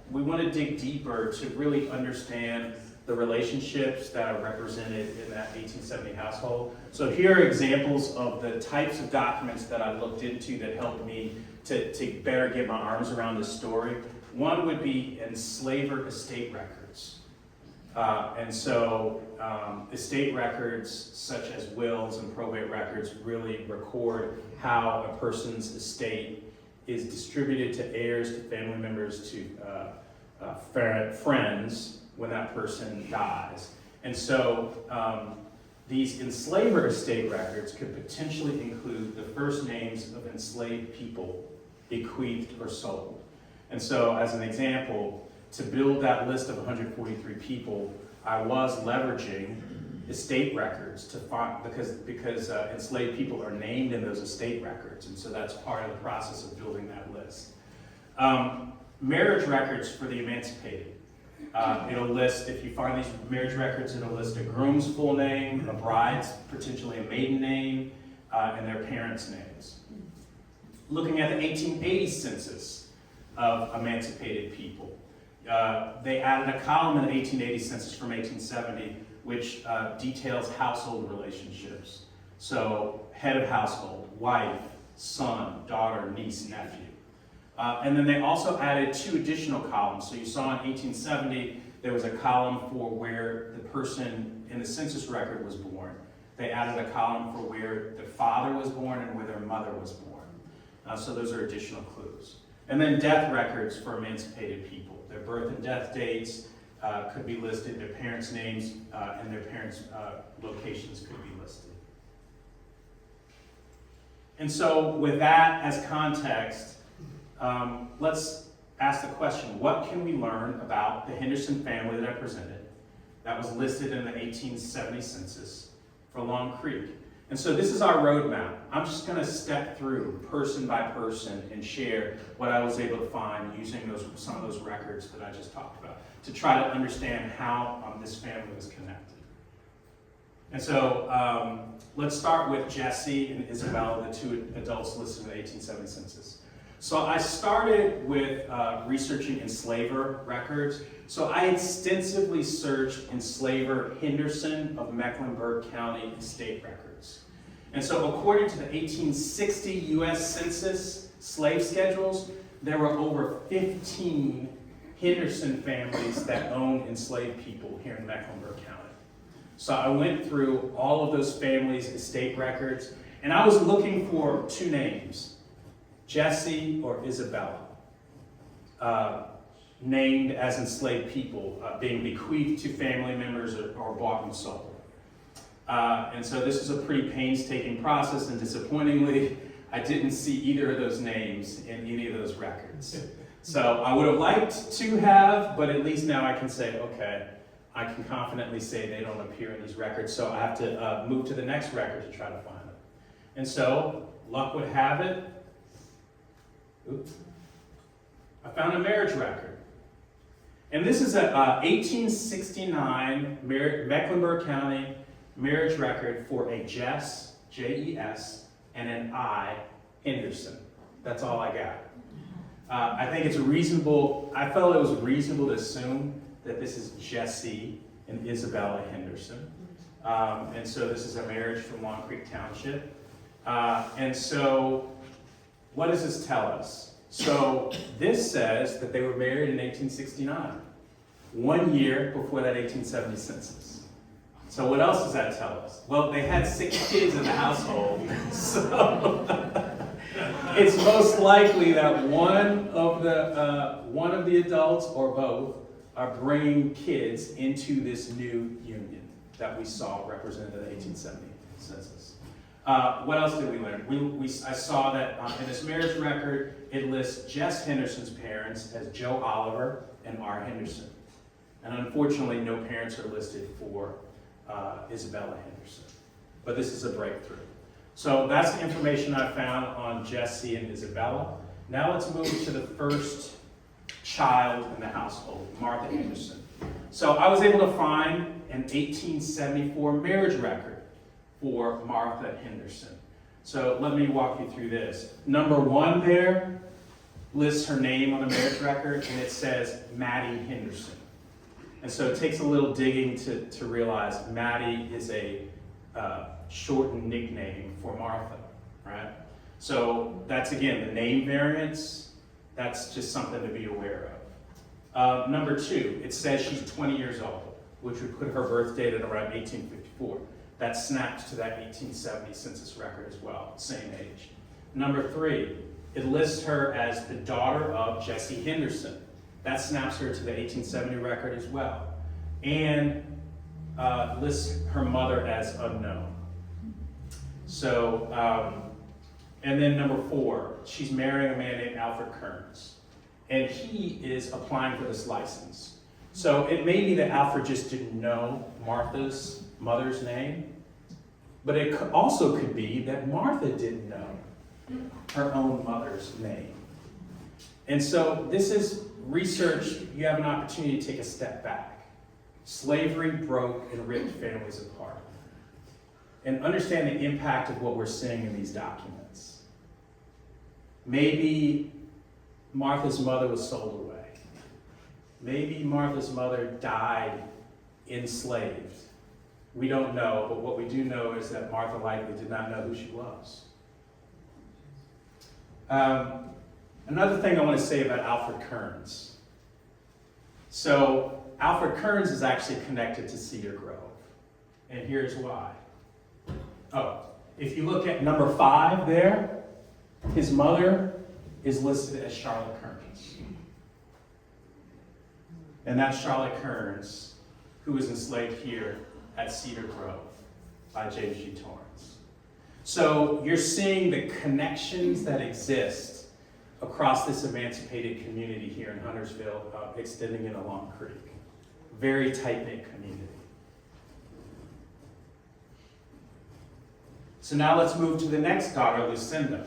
we want to dig deeper to really understand the relationships that are represented in that 1870 household. So here are examples of the types of documents that I looked into that helped me to better get my arms around this story. One would be enslaver estate records. Estate records such as wills and probate records really record how a person's estate is distributed to heirs, to family members, to friends when that person dies. And so these enslaver estate records could potentially include the first names of enslaved people bequeathed or sold. And so as an example, to build that list of 143 people, I was leveraging estate records to find, because enslaved people are named in those estate records, and so that's part of the process of building that list. Marriage records for the emancipated. It'll list, if you find these marriage records, it'll list a groom's full name, a bride's potentially a maiden name, and their parents' names. Looking at the 1880 census of emancipated people, they added a column in the 1880 census from 1870 which details household relationships. So head of household, wife, son, daughter, niece, nephew. And then they also added 2 additional columns. So you saw in 1870, there was a column for where the person in the census record was born. They added a column for where the father was born and where their mother was born. So those are additional clues. And then death records for emancipated people. Their birth and death dates could be listed, their parents' names and their parents' locations could be listed. And so with that as context, let's ask the question, what can we learn about the Henderson family that I presented that was listed in the 1870 census for Long Creek? And so this is our roadmap. I'm just going to step through person by person and share what I was able to find using some of those records that I just talked about to try to understand how this family was connected. And so let's start with Jesse and Isabella, the 2 adults listed in the 1870 census. So I started with researching enslaver records. So I extensively searched enslaver Henderson of Mecklenburg County estate records. And so according to the 1860 U.S. Census slave schedules, there were over 15 Henderson families that owned enslaved people here in Mecklenburg County. So I went through all of those families' estate records, and I was looking for 2 names, Jesse or Isabella, named as enslaved people, being bequeathed to family members or bought and sold. And so this is a pretty painstaking process, and disappointingly, I didn't see either of those names in any of those records. So I would have liked to have, but at least now I can say, okay, I can confidently say they don't appear in these records, so I have to move to the next record to try to find them. And so, luck would have it, I found a marriage record. And this is a 1869 Mecklenburg County marriage record for a Jess, J-E-S, and an I, Henderson. That's all I got. I think it's I felt it was reasonable to assume that this is Jesse and Isabella Henderson. And so this is a marriage from Long Creek Township. And so what does this tell us? So this says that they were married in 1869, 1 year before that 1870 census. So what else does that tell us? Well, they had 6 kids in the household, so it's most likely that one of the adults or both are bringing kids into this new union that we saw represented in the 1870 census. What else did we learn? I saw that in this marriage record, it lists Jess Henderson's parents as Joe Oliver and R. Henderson. And unfortunately, no parents are listed for Isabella Henderson. But this is a breakthrough. So that's the information I found on Jesse and Isabella. Now let's move to the first child in the household, Martha Henderson. So I was able to find an 1874 marriage record for Martha Henderson. So let me walk you through this. Number 1 there lists her name on the marriage record, and it says Maddie Henderson. And so it takes a little digging to realize Maddie is a shortened nickname for Martha, right? So that's, again, the name variance. That's just something to be aware of. Number 2, it says she's 20 years old, which would put her birth date at around 1854. That snaps to that 1870 census record as well, same age. Number 3, it lists her as the daughter of Jesse Henderson. That snaps her to the 1870 record as well. And lists her mother as unknown. So, and then number 4, she's marrying a man named Alfred Kearns. And he is applying for this license. So it may be that Alfred just didn't know Martha's mother's name, but it also could be that Martha didn't know her own mother's name. And so this is research. You have an opportunity to take a step back. Slavery broke and ripped families apart. And understand the impact of what we're seeing in these documents. Maybe Martha's mother was sold away. Maybe Martha's mother died enslaved. We don't know, but what we do know is that Martha likely did not know who she was. Another thing I want to say about Alfred Kearns. So Alfred Kearns is actually connected to Cedar Grove, and here's why. Oh, if you look at number 5 there, his mother is listed as Charlotte Kearns. And that's Charlotte Kearns, who was enslaved here at Cedar Grove by James Hugh Torance. So you're seeing the connections that exist across this emancipated community here in Huntersville, extending it along Creek. Very tight-knit community. So now let's move to the next daughter, Lucinda.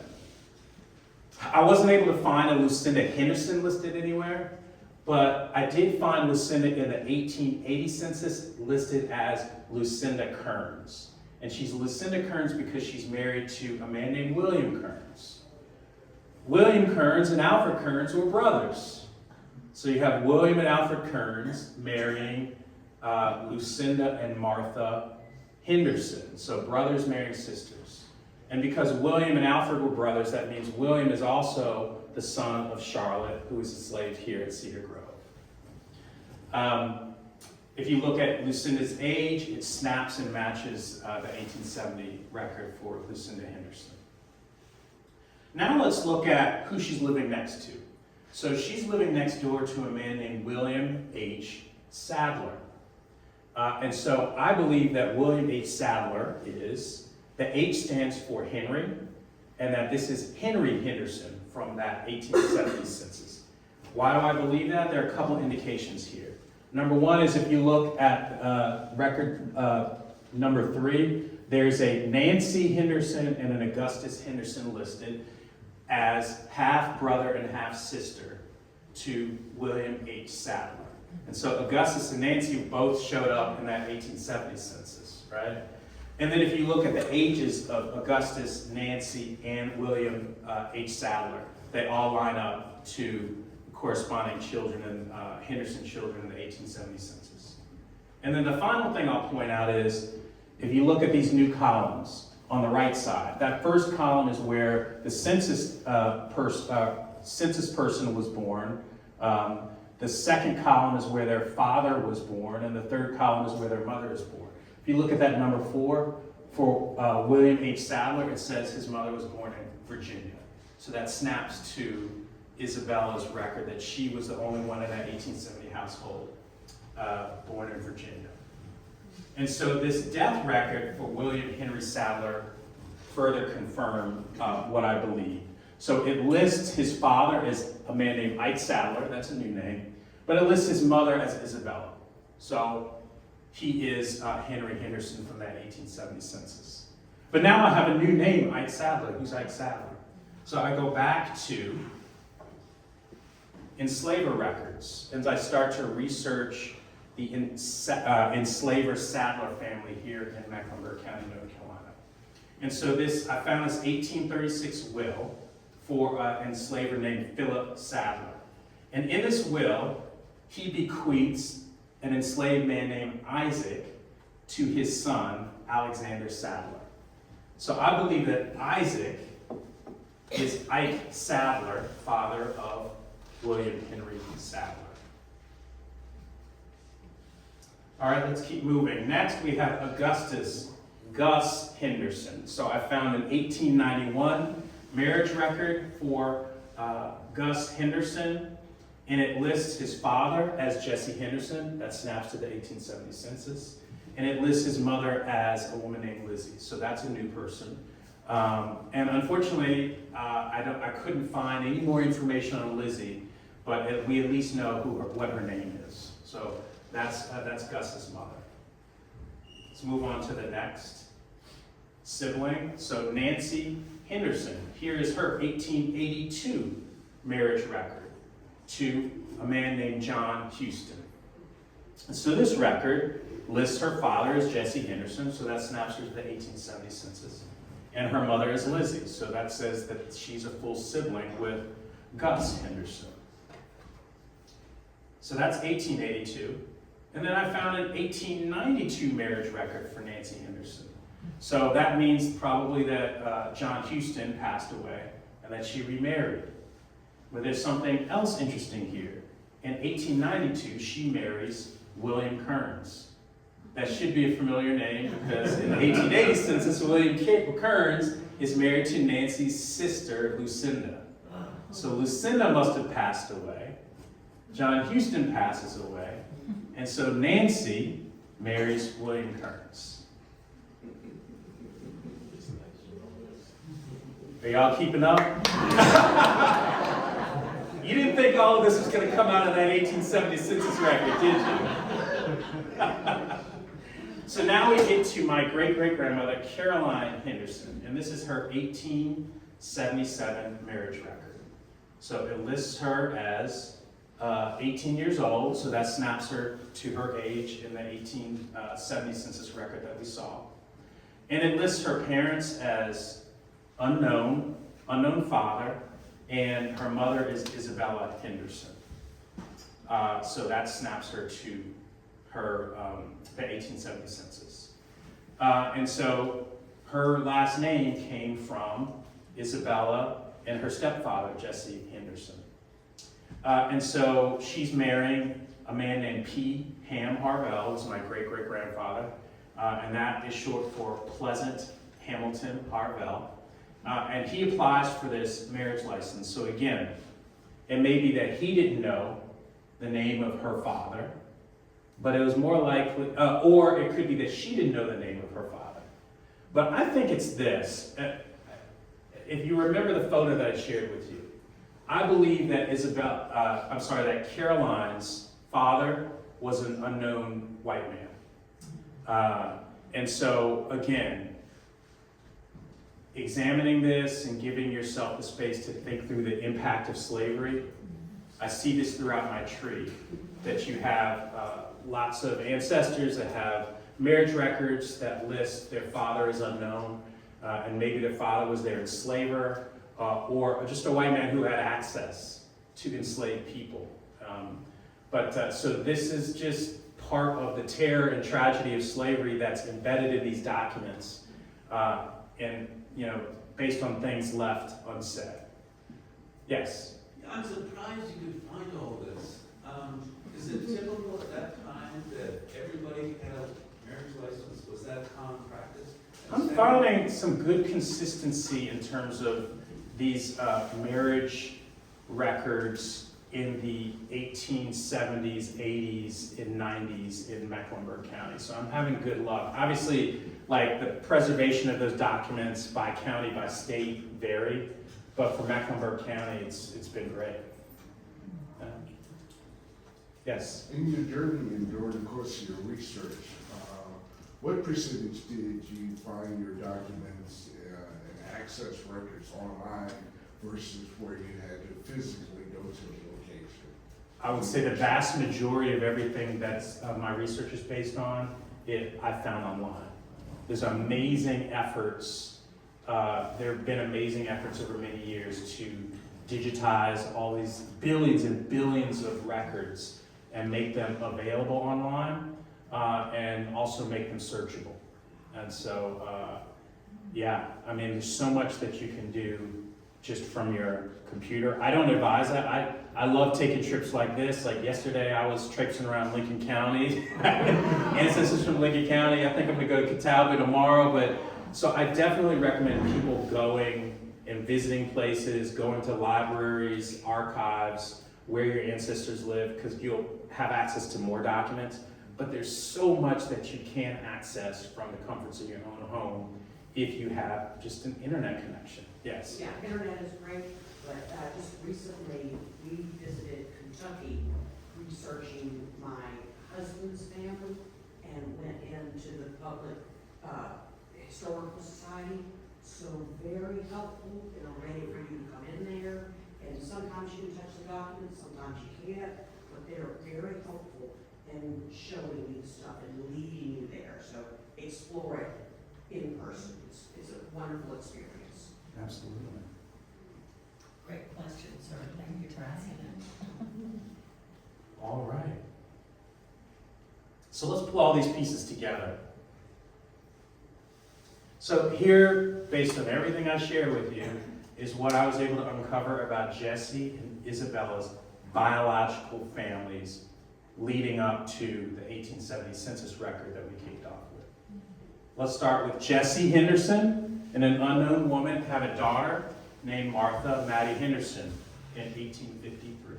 I wasn't able to find a Lucinda Henderson listed anywhere, but I did find Lucinda in the 1880 census listed as Lucinda Kearns. And she's Lucinda Kearns because she's married to a man named William Kearns. William Kearns and Alfred Kearns were brothers. So you have William and Alfred Kearns marrying Lucinda and Martha Henderson. So brothers marrying sisters. And because William and Alfred were brothers, that means William is also the son of Charlotte, who was enslaved here at Cedar Grove. If you look at Lucinda's age, it snaps and matches the 1870 record for Lucinda Henderson. Now let's look at who she's living next to. So she's living next door to a man named William H. Sadler. And so I believe that William H. Sadler is, the H stands for Henry, and that this is Henry Henderson from that 1870 census. Why do I believe that? There are a couple indications here. Number 1 is if you look at record number 3, there's a Nancy Henderson and an Augustus Henderson listed as half-brother and half-sister to William H. Sadler. And so Augustus and Nancy both showed up in that 1870 census, right? And then if you look at the ages of Augustus, Nancy, and William H. Sadler, they all line up to corresponding children and Henderson children in the 1870 census. And then the final thing I'll point out is, if you look at these new columns on the right side, that first column is where the census person was born. The second column is where their father was born, and the third column is where their mother is born. If you look at that number 4, for William H. Sadler, it says his mother was born in Virginia. So that snaps to Isabella's record that she was the only one in that 1870 household born in Virginia. And so this death record for William Henry Sadler further confirmed what I believe. So it lists his father as a man named Ike Sadler, that's a new name, but it lists his mother as Isabella. So he is Henry Henderson from that 1870 census. But now I have a new name, Ike Sadler. Who's Ike Sadler? So I go back to enslaver records as I start to research the enslaver Sadler family here in Mecklenburg County, North Carolina. And so I found this 1836 will for an enslaver named Philip Sadler. And in this will, he bequeaths an enslaved man named Isaac to his son, Alexander Sadler. So I believe that Isaac is Ike Sadler, father of William Henry Sadler. All right, let's keep moving. Next, we have Augustus Gus Henderson. So I found an 1891 marriage record for Gus Henderson, and it lists his father as Jesse Henderson. That snaps to the 1870 census. And it lists his mother as a woman named Lizzie. So that's a new person. And unfortunately, I couldn't find any more information on Lizzie, but we at least know what her name is. So that's Gus's mother. Let's move on to the next sibling. So Nancy Henderson. Here is her 1882 marriage record to a man named John Houston. And so this record lists her father as Jesse Henderson, so that snaps her to the 1870 census. And her mother is Lizzie, so that says that she's a full sibling with Gus Henderson. So that's 1882. And then I found an 1892 marriage record for Nancy Henderson. So that means probably that John Houston passed away and that she remarried. But there's something else interesting here. In 1892, she marries William Kearns. That should be a familiar name because in the 1880 census, William Kearns is married to Nancy's sister, Lucinda. So Lucinda must have passed away. John Houston passes away. And so Nancy marries William Kearns. Are y'all keeping up? You didn't think all of this was going to come out of that 1870 census record, did you? So now we get to my great-great-grandmother, Caroline Henderson, and this is her 1877 marriage record. So it lists her as 18 years old, so that snaps her to her age in the 1870 census record that we saw. And it lists her parents as unknown father, and her mother is Isabella Henderson. So that snaps her to her the 1870 census. And so her last name came from Isabella and her stepfather, Jesse Henderson. And so she's marrying a man named P. Ham Harvell, who's my great-great-grandfather, and that is short for Pleasant Hamilton Harvell. And he applies for this marriage license. So again, it may be that he didn't know the name of her father, but it was more likely, or it could be that she didn't know the name of her father. But I think it's this. If you remember the photo that I shared with you, I believe that that Caroline's father was an unknown white man. And so, again, examining this and giving yourself the space to think through the impact of slavery, I see this throughout my tree, that you have lots of ancestors that have marriage records that list their father as unknown, and maybe their father was their enslaver, or just a white man who had access to enslaved people. So this is just part of the terror and tragedy of slavery that's embedded in these documents, and based on things left unsaid. Yes?
I'm surprised you could find all this. Is it typical at that time that everybody had a marriage license? Was that common practice?
I'm finding some good consistency in terms of these marriage records in the 1870s, 80s, and 90s in Mecklenburg County. So I'm having good luck. Obviously, like the preservation of those documents by county, by state vary, but for Mecklenburg County, it's been great. Yes?
In your journey and during the course of your research, what percentage did you find your documents and access records online versus where you had to physically go to the location?
I would say the vast majority of everything that's my research is based on, I found online. There's amazing efforts. There have been amazing efforts over many years to digitize all these billions and billions of records and make them available online, and also make them searchable. And so, yeah, I mean, there's so much that you can do just from your computer. I don't advise that. I love taking trips like this. Like yesterday, I was traipsing around Lincoln County. Ancestors from Lincoln County. I think I'm gonna go to Catawba tomorrow. But so I definitely recommend people going and visiting places, going to libraries, archives, where your ancestors live, because you'll have access to more documents. But there's so much that you can access from the comforts of your own home if you have just an internet connection. Yes?
Yeah, internet is great, but just recently, we visited Kentucky researching my husband's family and went into the public historical society. So very helpful, ready for you to come in there. And sometimes you can touch the documents, sometimes you can't, but they're very helpful in showing you stuff and leading you there. So explore it in person. It's a wonderful experience.
Absolutely.
Great question, sir. Thank you for asking it.
All right. So let's pull all these pieces together. So here, based on everything I shared with you, is what I was able to uncover about Jesse and Isabella's biological families leading up to the 1870 census record that we kicked off with. Let's start with Jesse Henderson and an unknown woman had a daughter named Martha Maddie Henderson in 1853.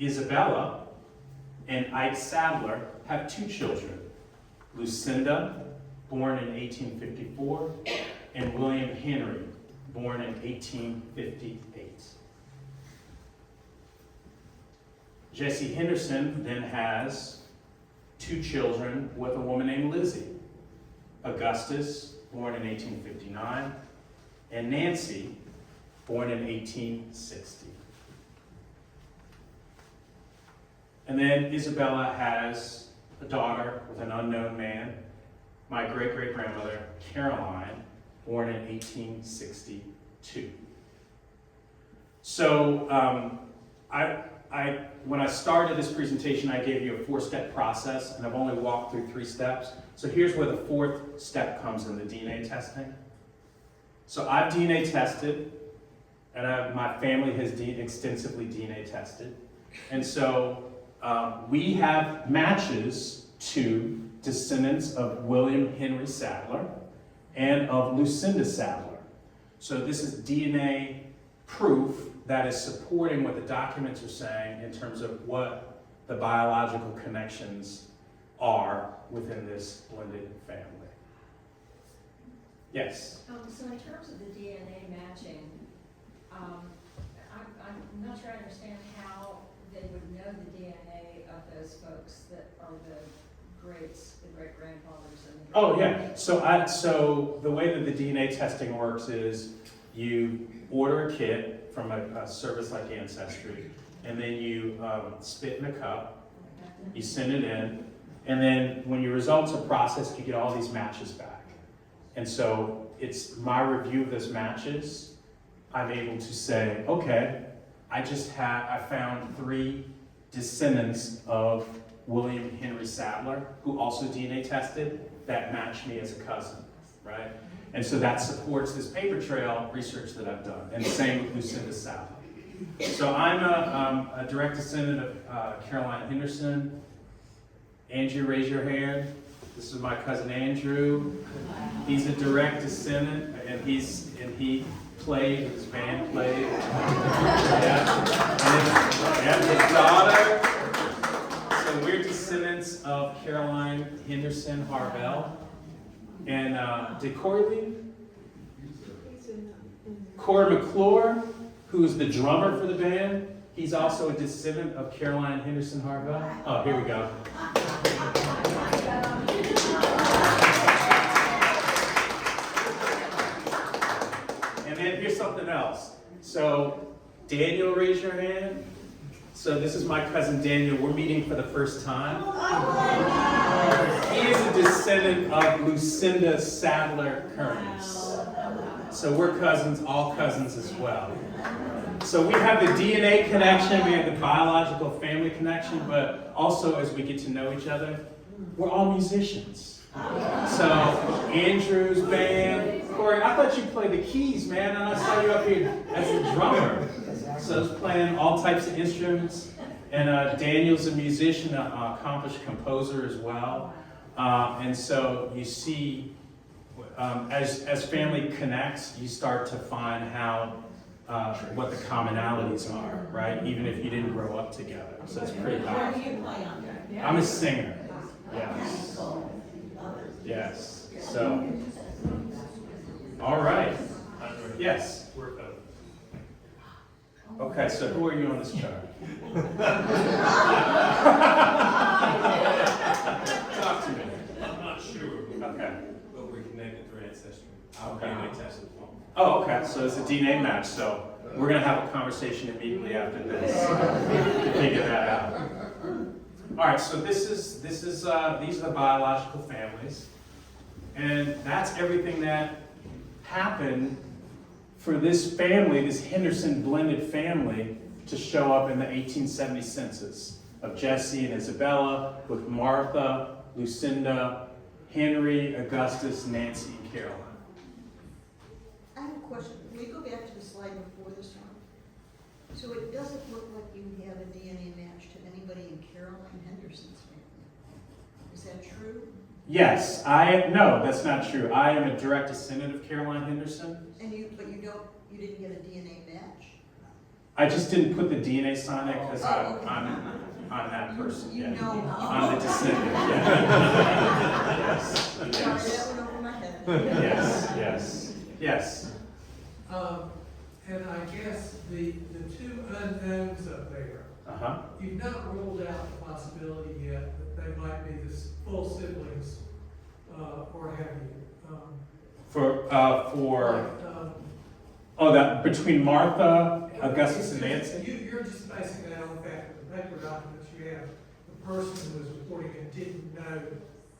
Isabella and Ike Sadler have two children, Lucinda, born in 1854, and William Henry, born in 1858. Jesse Henderson then has two children with a woman named Lizzie, Augustus, born in 1859, and Nancy, born in 1860. And then Isabella has a daughter with an unknown man, my great-great-grandmother, Caroline, born in 1862. So when I started this presentation, I gave you a 4-step process, and I've only walked through 3 steps. So here's where the 4th step comes in, the DNA testing. So I've DNA tested, and my family has extensively DNA tested. And so we have matches to descendants of William Henry Sadler and of Lucinda Sadler. So this is DNA proof that is supporting what the documents are saying in terms of what the biological connections are within this blended family. Yes?
So in terms of the DNA matching, I'm not sure I understand how they would know the DNA of those folks that are the great-grandfathers and the
Oh yeah, so the way that the DNA testing works is you order a kit from a service like Ancestry, and then you spit in a cup, you send it in, and then when your results are processed, you get all these matches back. And so it's my review of those matches, I'm able to say, okay, I found 3 descendants of William Henry Sadler, who also DNA tested, that match me as a cousin, right? And so that supports this paper trail research that I've done, and same with Lucinda Sadler. So I'm a direct descendant of Caroline Henderson. Andrew, raise your hand. This is my cousin Andrew. He's a direct descendant, and he played, his band played. Yeah. And his daughter. So we're descendants of Caroline Henderson Harvell. And did Corey leave? Corey McClure, who's the drummer for the band, he's also a descendant of Caroline Henderson Harvell. Oh, here we go. And then here's something else. So Daniel, raise your hand. So this is my cousin Daniel. We're meeting for the first time. He is a descendant of Lucinda Sadler Kearns. So we're cousins, all cousins as well. So we have the DNA connection, we have the biological family connection, but also as we get to know each other, we're all musicians. So Andrew's band, Corey, I thought you played the keys, man, and I saw you up here as a drummer. So I was playing all types of instruments. And Daniel's a musician, an accomplished composer as well. And so you see, as family connects, you start to find how what the commonalities are, right? Even if you didn't grow up together. So it's pretty powerful.
Where do you play on there?
I'm a singer. Yes. Yes. So, all right. Yes. Okay, so who are you on this chart? Talk to me.
I'm not sure.
Okay.
But we're connected through Ancestry.
Okay.
DNA testing.
Oh, okay. So it's a DNA match. So we're gonna have a conversation immediately after this to figure that out. All right. So these are the biological families, and that's everything that happened for this family, this Henderson blended family, to show up in the 1870 census of Jesse and Isabella with Martha, Lucinda, Henry, Augustus, Nancy, and Caroline.
I have a question. Can we go back to the slide before this one? So it doesn't look like you have a DNA match to anybody in Caroline Henderson's family. Is that true?
Yes, no, that's not true. I am a direct descendant of Caroline Henderson.
And you didn't get a DNA match?
I just didn't put the DNA sign there because I'm that person.
You
Yeah.
know.
I'm the descendant. Yeah. Yes.
Sorry,
Yes.
that went over my head.
Yes. Yes. Yes.
And I guess the two unknowns up there,
Uh-huh.
you've not ruled out the possibility yet that they might be the full siblings, or have you?
That between Martha, Augustus, and Nancy?
You're just basing that on the fact that the paper documents you have, the person who was reporting it didn't know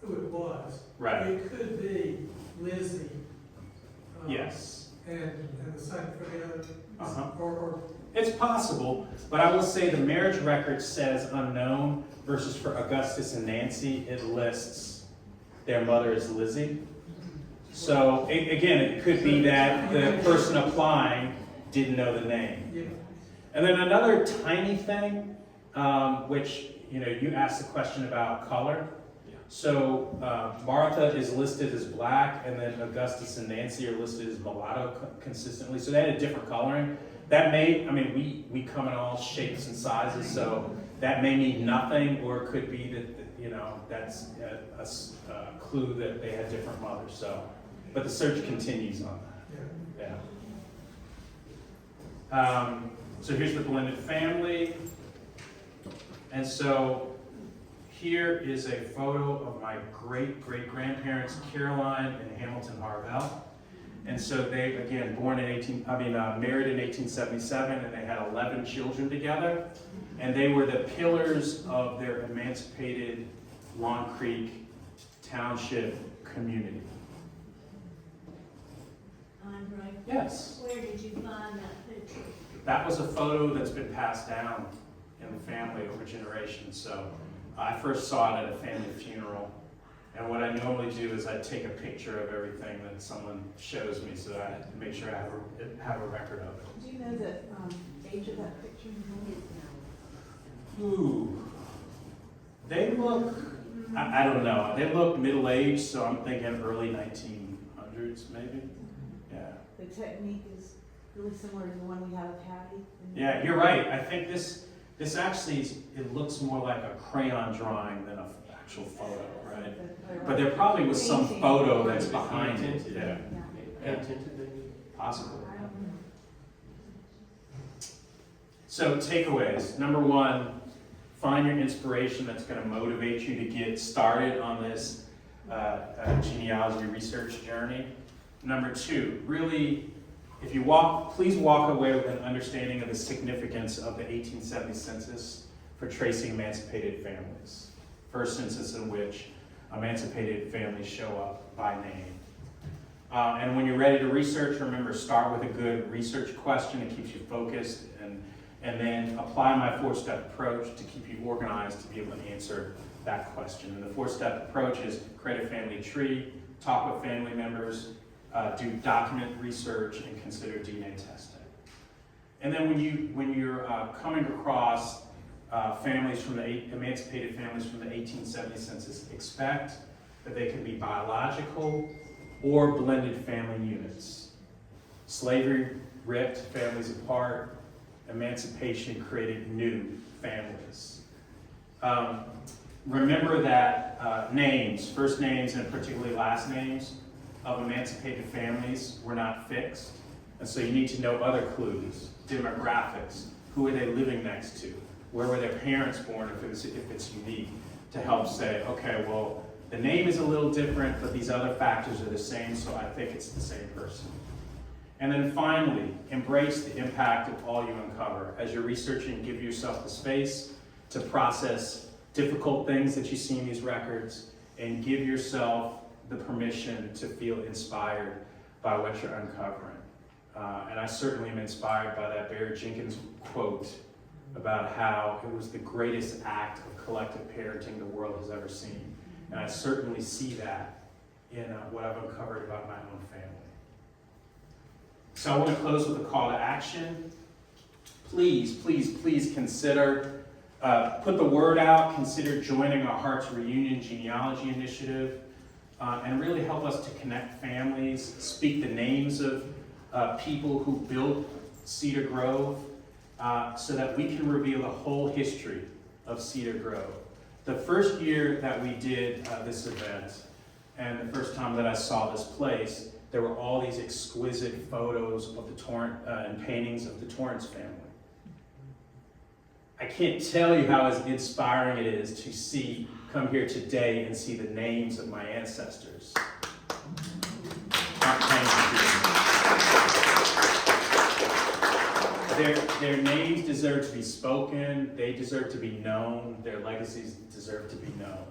who it was.
Right.
It could be Lizzie.
Yes.
And the same for the other.
Uh-huh.
Or
It's possible, but I will say the marriage record says unknown versus for Augustus and Nancy, it lists their mother as Lizzie. So again, it could be that the person applying didn't know the name.
yeah.
And then another tiny thing, which, you asked the question about color. So Martha is listed as black, and then Augustus and Nancy are listed as mulatto consistently. So they had a different coloring. That we come in all shapes and sizes, so that may mean nothing, or it could be that, that's a clue that they had different mothers. So, but the search continues on that. Yeah. So here's the blended family. And so here is a photo of my great-great-grandparents, Caroline and Hamilton Harvell. And so they, again, married in 1877, and they had 11 children together. And they were the pillars of their emancipated Long Creek Township community.
Andre?
Yes.
Where did you find that picture?
That was a photo that's been passed down in the family over generations. So I first saw it at a family funeral. And what I normally do is I take a picture of everything that someone shows me so that I make sure I have a record of it.
Do you know the age of that picture?
Ooh. They look, I don't know, they look middle-aged, so I'm thinking early 1900s maybe. Yeah.
The technique is really similar to the one we have of Hattie.
Yeah, you're right. I think this actually, it looks more like a crayon drawing than an actual photo, right? But there probably was some photo that's behind it. Yeah. Yeah. Possible. So takeaways. Number one, find your inspiration that's going to motivate you to get started on this genealogy research journey. Number two, really, if you please walk away with an understanding of the significance of the 1870 census for tracing emancipated families. First census in which emancipated families show up by name. And when you're ready to research, remember, start with a good research question. It keeps you focused, and then apply my 4-step approach to keep you organized to be able to answer that question. And the 4-step approach is create a family tree, talk with family members, do document research, and consider DNA testing. And then when you're coming across families from emancipated families from the 1870 census, expect that they can be biological or blended family units. Slavery ripped families apart. Emancipation created new families. Remember that names, first names and particularly last names of emancipated families were not fixed. And so you need to know other clues, demographics, who are they living next to, where were their parents born if it's unique, to help say, okay, well, the name is a little different, but these other factors are the same, so I think it's the same person. And then finally, embrace the impact of all you uncover. As you're researching, give yourself the space to process difficult things that you see in these records, and give yourself the permission to feel inspired by what you're uncovering. And I certainly am inspired by that Barry Jenkins quote about how it was the greatest act of collective parenting the world has ever seen. And I certainly see that in what I've uncovered about my own family. So I want to close with a call to action. Please, please, please consider, put the word out, consider joining our Hearts Reunion Genealogy Initiative, and really help us to connect families, speak the names of people who built Cedar Grove, so that we can reveal the whole history of Cedar Grove. The first year that we did this event, and the first time that I saw this place, there were all these exquisite photos of the and paintings of the Torance family. I can't tell you how inspiring it is to come here today and see the names of my ancestors. Their names deserve to be spoken, they deserve to be known, their legacies deserve to be known.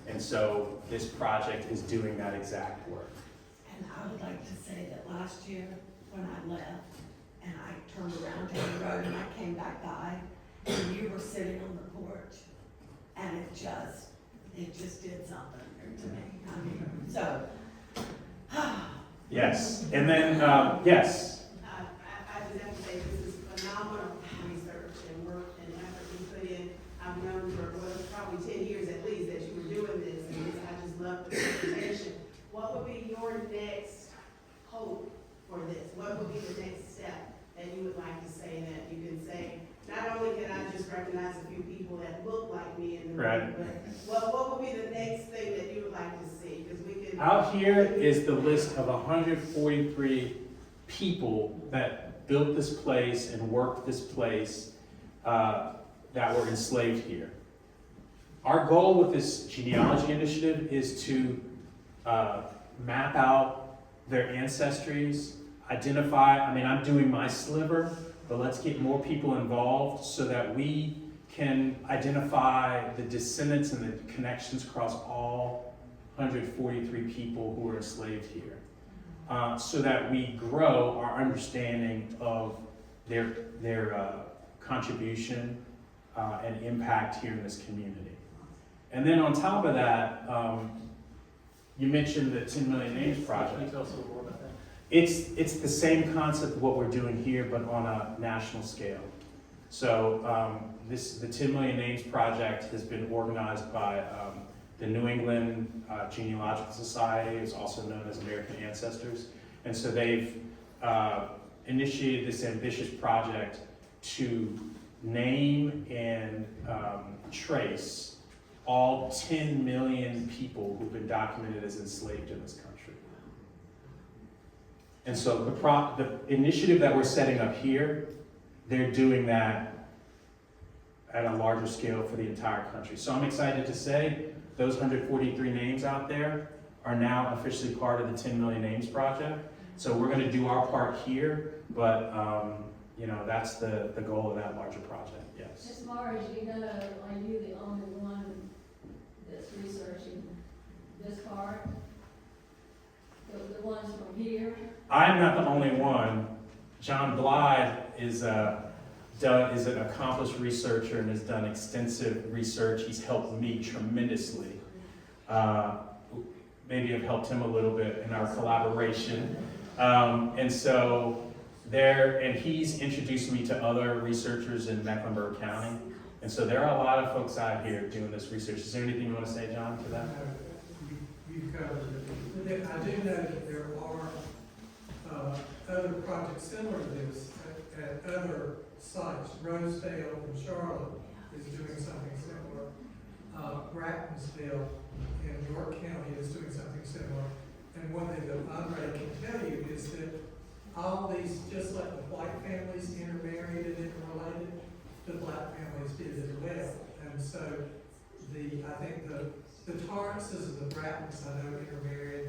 And so this project is doing that exact work.
And I would like to say that last year, when I left, and I turned around down the road and I came back by, and you were sitting on the porch, and it just did something to me. I mean, so.
Yes, and then, yes.
I just have to say, this is phenomenal research and work and effort you put in. I've known for, probably 10 years at least that you were doing this, and I just love the presentation. What would be your next hope for this? What would be the next step that you would like to say, that you can say, not only can I just recognize a few people that look like me in the room, but what would be the next thing that you would like to see? Because we can. Out
here is the list of 143 people that built this place and worked this place that were enslaved here. Our goal with this genealogy initiative is to map out their ancestries, identify, I'm doing my sliver, but let's get more people involved so that we can identify the descendants and the connections across all 143 people who were enslaved here. So that we grow our understanding of their contribution and impact here in this community. And then on top of that, you mentioned the 10 Million Names Project.
Can you tell us a little more about that?
It's the same concept of what we're doing here, but on a national scale. So the 10 Million Names Project has been organized by the New England Genealogical Society. It's also known as American Ancestors. And so they've initiated this ambitious project to name and trace all 10 million people who've been documented as enslaved in this country. And so the initiative that we're setting up here, they're doing that at a larger scale for the entire country. So I'm excited to say those 143 names out there are now officially part of the 10 Million Names Project. So we're going to do our part here, but that's the goal of that larger project, yes.
As far as you know, are you the only one that's researching this part? The ones from here?
I'm not the only one. John Blythe is an accomplished researcher and has done extensive research. He's helped me tremendously. Maybe I've helped him a little bit in our collaboration. And he's introduced me to other researchers in Mecklenburg County. And so there are a lot of folks out here doing this research. Is there anything you want to say, John, to that?
You've covered it. I do know that there are other projects similar to this at other sites. Rosedale in Charlotte is doing something similar. Brackensville in York County is doing something similar. And one thing that Andre can tell you is that all these, just like the white families intermarried and interrelated, the black families did as well. And so I think the Torrances and the Brattons, I know, intermarried,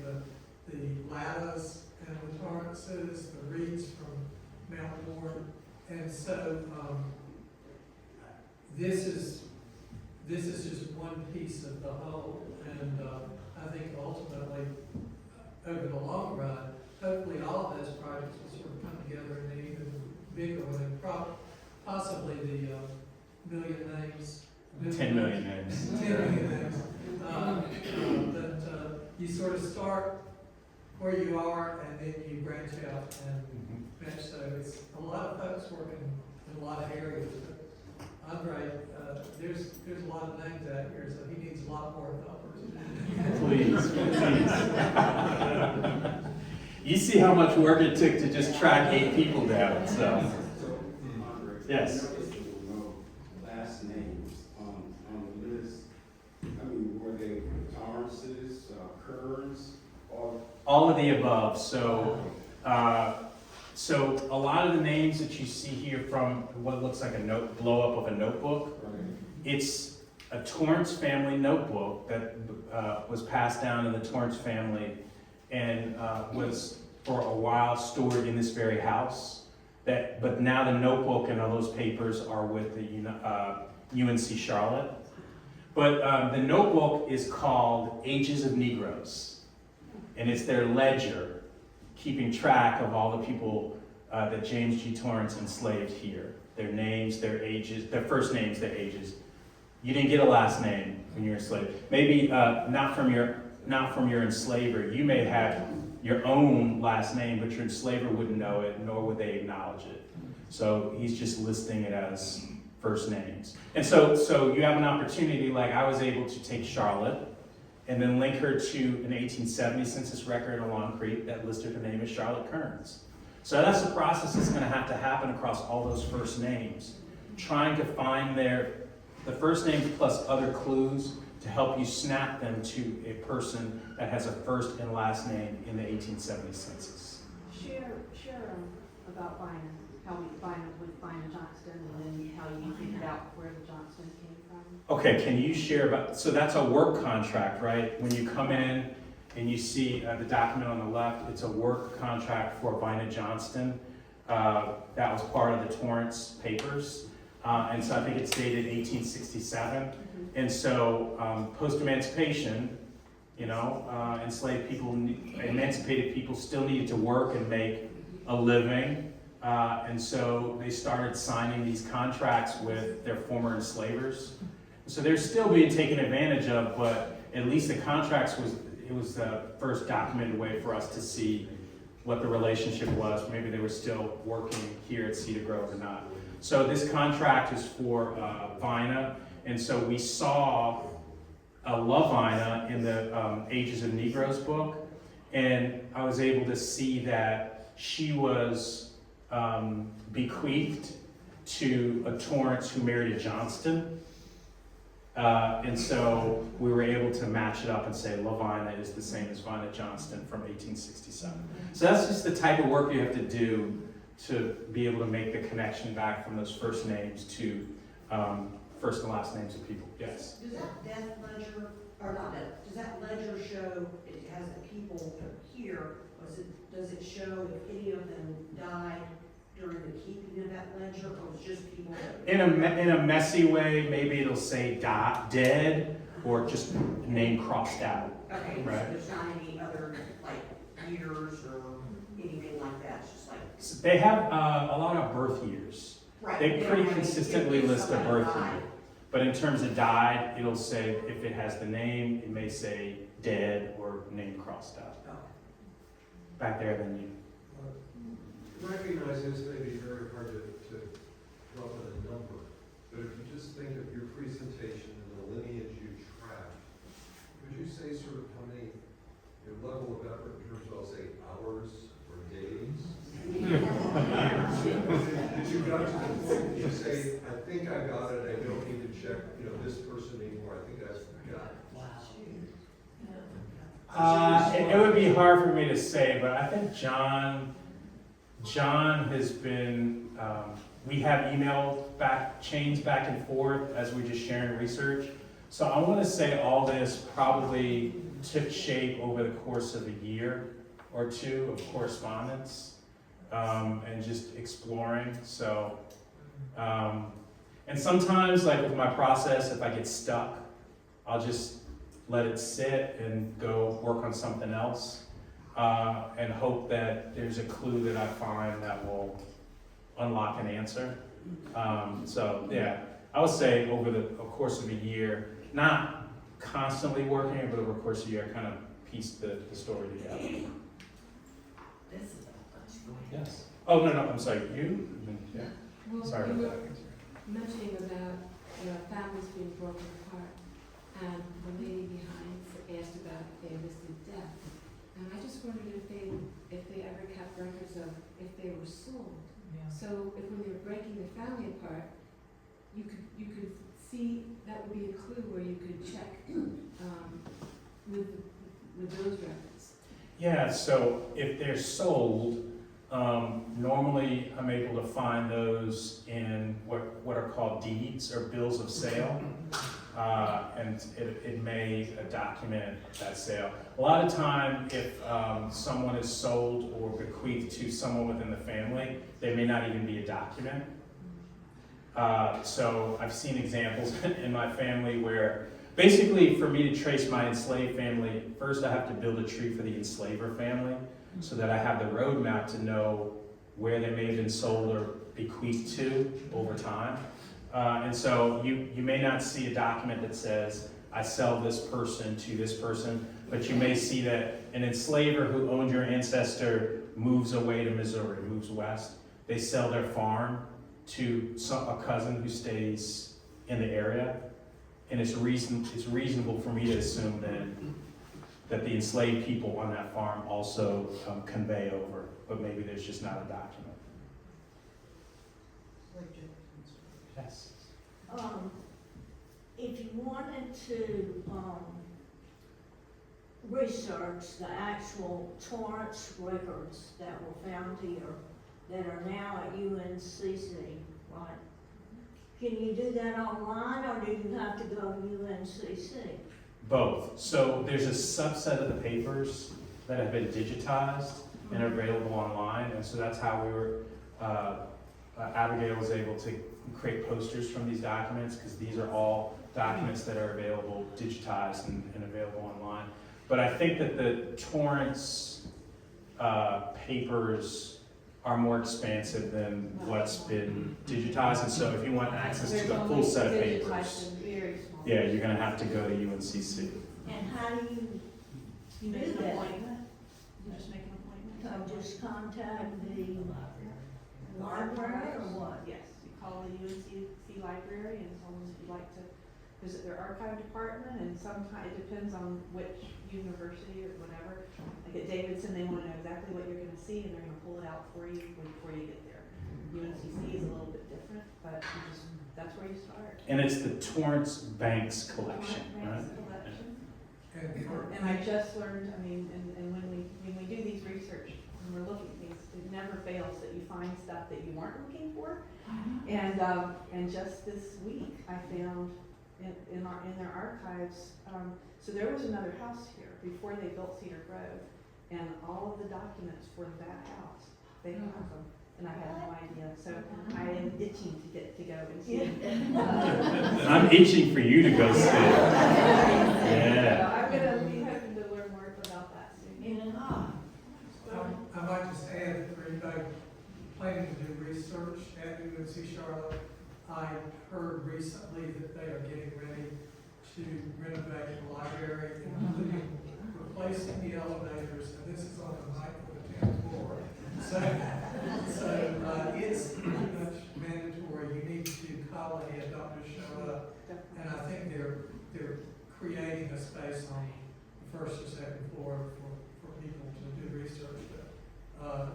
the Lattas and the Torrances, the Reeds from Mount Warren. And so this is just one piece of the whole. And I think ultimately, over the long run, hopefully all of those projects will sort of come together in an even bigger one, and possibly the million names.
10 million names.
10 million names. But you sort of start where you are, and then you branch out and match. So it's a lot of folks working in a lot of areas. But Andre, there's a lot of names out here, so he needs a lot more helpers.
Please. You see how much work it took to just track 8 people down, so. Yes.
Last names on the list. I mean, were they Torrances, Kearns, or?
All of the above. So a lot of the names that you see here from what looks like a blow up of a notebook, it's a Torrance family notebook that was passed down in the Torrance family and was for a while stored in this very house. But now the notebook and all those papers are with the UNC Charlotte. But the notebook is called Ages of Negroes. And it's their ledger, keeping track of all the people that James G. Torrance enslaved here. Their names, their ages, their first names, their ages. You didn't get a last name when you were enslaved. Maybe not from your enslaver. You may have your own last name, but your enslaver wouldn't know it, nor would they acknowledge it. So he's just listing it as first names. And so you have an opportunity, like I was able to take Charlotte and then link her to an 1870 census record in Long Creek that listed her name as Charlotte Kearns. So that's the process that's going to have to happen across all those first names, trying to find the first names plus other clues to help you snap them to a person that has a first and last name in the 1870 census.
Share about Vina, how we with Vina Johnston, and then how you figured out where the Johnston came from.
Okay, can you share about, so that's a work contract, right? When you come in and you see the document on the left, it's a work contract for Vina Johnston. That was part of the Torrance papers. And so I think it's dated 1867. And so post-emancipation, enslaved people, emancipated people still needed to work and make a living. And so they started signing these contracts with their former enslavers. So they're still being taken advantage of, but at least the contracts was the first documented way for us to see what the relationship was. Maybe they were still working here at Cedar Grove or not. So this contract is for Vina, and so we saw Love Vina in the Ages of Negroes book, and I was able to see that she was bequeathed to a Torrance who married a Johnston. And so we were able to match it up and say Lavina is the same as Vina Johnston from 1867. So that's just the type of work you have to do to be able to make the connection back from those first names to first and last names of people. Yes?
Does that death ledger, or not death, does that ledger show it has the people here? Does it show if any of them died during the keeping of that ledger, or it's just people?
In a messy way, maybe it'll say dead or just name crossed out.
Okay,
right?
So there's not any other, like, years or anything like that? It's just like,
So they have a lot of birth years.
right.
They pretty
don't have
consistently
if
list a
somebody
birth
died.
year. But in terms of died, it'll say, if it has the name, it may say dead or name crossed out.
Okay.
Back there, then you.
Recognize this may be very hard to drop in a number, but if you just think of your presentation and the lineage you track, would you say sort of how many, your level of effort in terms of, I'll say, hours or days? Did you got to the point that you say, I think I got it, I don't need to check, this person anymore, I think I've got it?
It would be hard for me to say, but I think John has been, we have email chains back and forth as we're just sharing research. So I want to say all this probably took shape over the course of a year or two of correspondence and just exploring. So, and sometimes like with my process, if I get stuck, I'll just let it sit and go work on something else. And hope that there's a clue that I find that will unlock an answer. So yeah, I would say over the course of a year, not constantly working, but over the course of a year, I kind of pieced the story together. Yes. Oh, no, I'm sorry, you? Yeah.
Well,
Sorry
you
about
were
that.
mentioning about families being broken apart, and the lady behind asked about if they listed death. And I just wondered if they ever kept records of if they were sold. So if when they were breaking the family apart, you could see, that would be a clue where you could check with those records.
Yeah, so if they're sold, normally I'm able to find those in what are called deeds or bills of sale. And it may document that sale. A lot of time, if someone is sold or bequeathed to someone within the family, there may not even be a document. So I've seen examples in my family where basically for me to trace my enslaved family, first I have to build a tree for the enslaver family so that I have the roadmap to know where they may have been sold or bequeathed to over time. And so you may not see a document that says, I sell this person to this person, but you may see that an enslaver who owned your ancestor moves away to Missouri, moves west. They sell their farm to a cousin who stays in the area. And it's reasonable for me to assume then that the enslaved people on that farm also convey over, but maybe there's just not a document. Yes.
If you wanted to research the actual Torance records that were found here that are now at UNCC, right? Can you do that online or do you have to go to UNCC?
Both. So there's a subset of the papers that have been digitized and are available online, and so that's how we were, Abigail was able to create posters from these documents, because these are all documents that are available, digitized and available online. But I think that the Torance papers are more expansive than what's been digitized, and so if you want access to the full set of papers, yeah, you're gonna have to go to UNCC.
And how do you
Make
do
an
that?
appointment. You just make an appointment.
So just contact the library or what?
Yes, you call the UNCC library and tell them that you'd like to visit their archive department, and sometimes it depends on which university or whatever. Like at Davidson, they want to know exactly what you're going to see, and they're going to pull it out for you before you get there. UNCC is a little bit different, but that's where you start.
And it's the Torance Banks collection, right?
And I just learned, I mean, and when we do these research, when we're looking at things, it never fails that you find stuff that you weren't looking for. And just this week, I found in their archives, so there was another house here before they built Cedar Grove, and all of the documents for that house, they have them, and I had no idea. So I am itching to get to go and see.
I'm itching for you to go see it.
Yeah.
Yeah.
So I'm gonna be hoping to learn more about that soon.
I heard recently that they are getting ready to renovate the library, including replacing the elevators, and this is on the 9th or the 10th floor. So it's pretty much mandatory. You need to call ahead, don't just show up. And I think they're creating a space on the first or second floor for people to do research.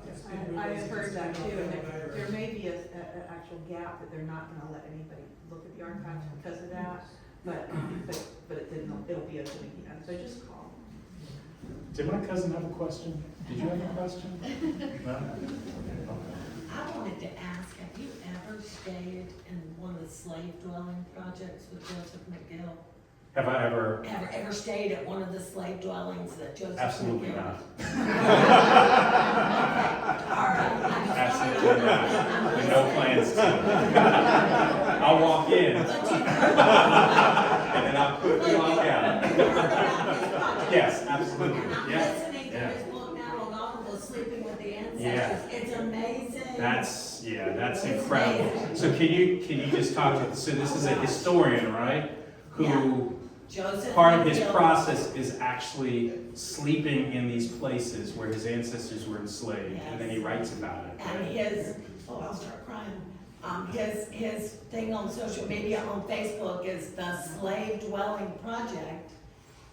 It's been really
I've heard that too, and
elevator.
there may be an actual gap that they're not gonna let anybody look at the archives because of that, but it'll be open again, so just call.
Did my cousin have a question? Did you have a question? No?
I wanted to ask, have you ever stayed in one of the slave dwelling projects with Joseph McGill?
Have I ever?
Ever stayed at one of the slave dwellings that Joseph
Absolutely
McGill?
not.
All right.
Absolutely not. No plans to. I'll walk in. And then I'll quickly walk out. Yes, absolutely.
And I'm
Yeah.
listening to this book now on Audible, Sleeping with the Ancestors.
Yeah.
It's amazing.
That's incredible. So can you just talk to, so this is a historian, right? Who
Joseph
part of his
McGill.
process is actually sleeping in these places where his ancestors were enslaved, and then he writes about it.
And I'll start crying. His thing on social media, on Facebook, is the Slave Dwelling Project.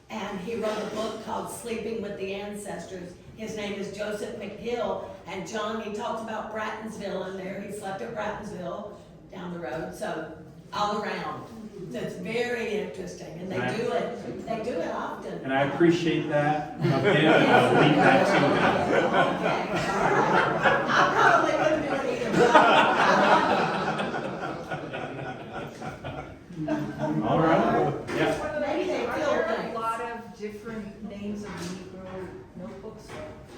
And he wrote a book called Sleeping with the Ancestors. His name is Joseph McGill. And John, he talks about Brattonsville in there. He slept at Brattonsville down the road, so all around. So it's very interesting, and they do it often.
And I appreciate that of him, and I'll leave that to
I probably wouldn't do it either.
All right. Yeah.
Maybe they
Are
feel
there a
things.
lot of different names of Negro notebooks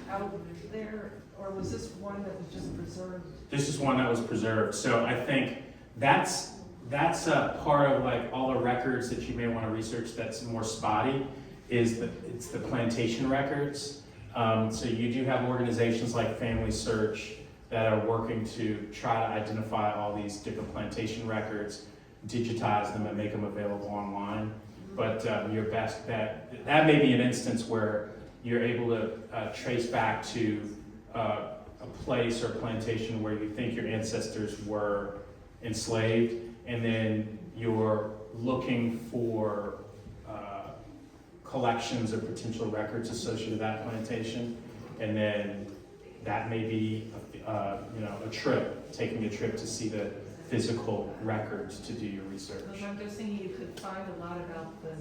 out there, or was this one that was just preserved?
This is one that was preserved. So I think that's a part of like all the records that you may want to research that's more spotty it's the plantation records. So you do have organizations like Family Search that are working to try to identify all these different plantation records, digitize them and make them available online. But your best bet, that may be an instance where you're able to trace back to a place or plantation where you think your ancestors were enslaved, and then you're looking for collections of potential records associated with that plantation, and then that may be taking a trip to see the physical records to do your research.
Because I'm guessing you could find a lot about the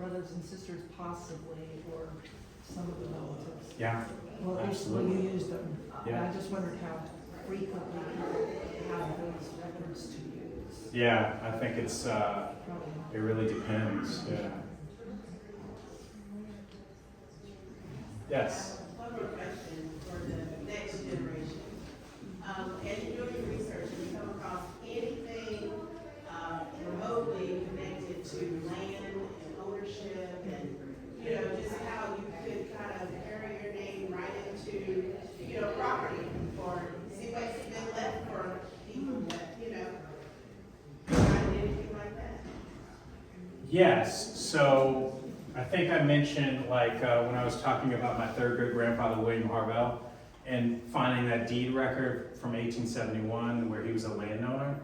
brothers and sisters possibly, or some of the relatives.
Yeah,
Well, at least when
absolutely.
you use them.
Yeah.
I just wondered how frequently you have those records to use.
Yeah, I think it's
Probably.
it really depends. Yeah. Yes.
One more question for the next generation. As you're doing your research, have you come across anything remotely connected to land and ownership and, just how you could kind of carry your name right into, property or see what's been left for people that, anything like that?
Yes. So I think I mentioned when I was talking about my third great grandfather William Harvell and finding that deed record from 1871 where he was a landowner.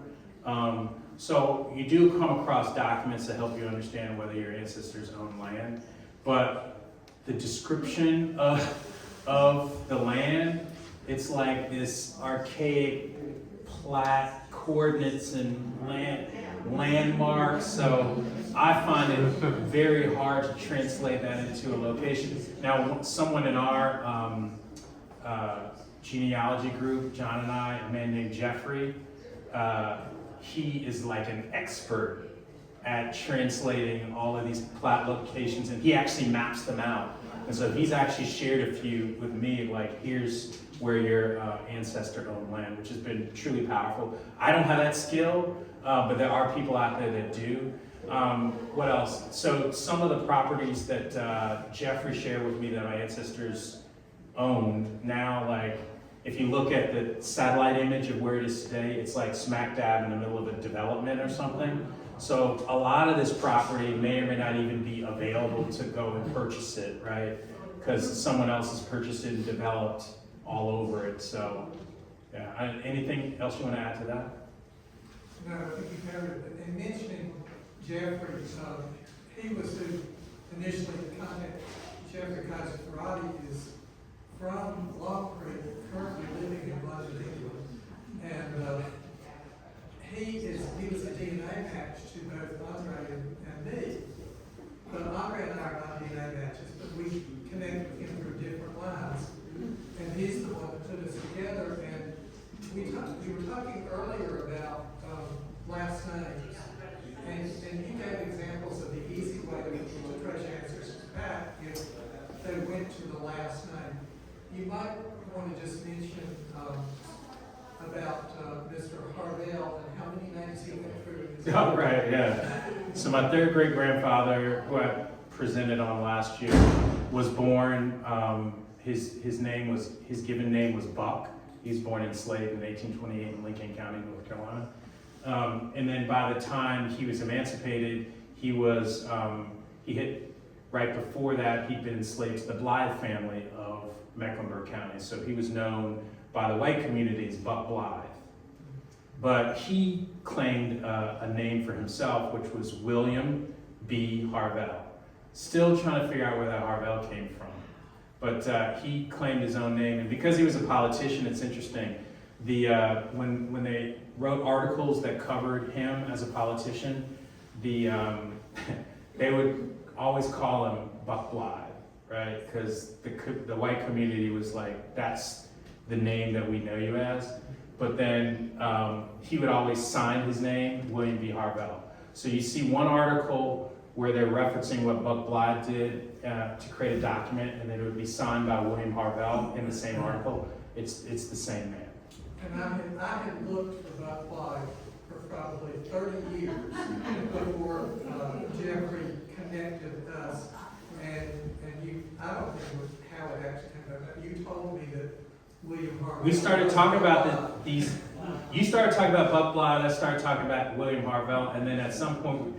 So you do come across documents that help you understand whether your ancestors owned land, but the description of the land, it's like this archaic plat coordinates and landmarks. So I find it very hard to translate that into a location. Now, someone in our genealogy group, John and I, a man named Jeffrey, he is like an expert at translating all of these plat locations, and he actually maps them out. And so he's actually shared a few with me, like here's where your ancestor owned land, which has been truly powerful. I don't have that skill, but there are people out there that do. What else? So some of the properties that Jeffrey shared with me that my ancestors owned, now if you look at the satellite image of where it is today, it's like smack dab in the middle of a development or something. So a lot of this property may or may not even be available to go and purchase it, right? Because someone else has purchased it and developed all over it. So, yeah. Anything else you want to add to that?
No, I think you covered it. And mentioning Jeffrey, he was who initially contacted Jeffrey Kaiser is from Long Creek, currently living in London, England. And he was a DNA match to both Andre and me. But Andre and I are not DNA matches, but we connected with him through different lines. And he's the one that put us together. And we were talking earlier about last names. And you gave examples of the easy way to trace ancestors back if they went to the last name. You might want to just mention about Mr. Harvell and how many names he went through.
Oh, right, yeah. So my third great grandfather, who I presented on last year, was born. His given name was Buck. He was born enslaved in 1828 in Lincoln County, North Carolina. And then by the time he was emancipated, right before that, he'd been enslaved to the Blythe family of Mecklenburg County. So he was known by the white community as Buck Blythe. But he claimed a name for himself, which was William B. Harvell. Still trying to figure out where that Harvell came from. But he claimed his own name, and because he was a politician, it's interesting. When they wrote articles that covered him as a politician, they would always call him Buck Blythe, right? Because the white community was like, that's the name that we know you as. But then he would always sign his name, William B. Harvell. So you see one article where they're referencing what Buck Blythe did to create a document, and then it would be signed by William Harvell in the same article. It's the same man.
And I had looked for Buck Blythe for probably 30 years before Jeffrey connected us. And I don't think how it actually came about. You told me that William Harvell.
We started talking about these. You started talking about Buck Blythe. I started talking about William Harvell, and then at some point,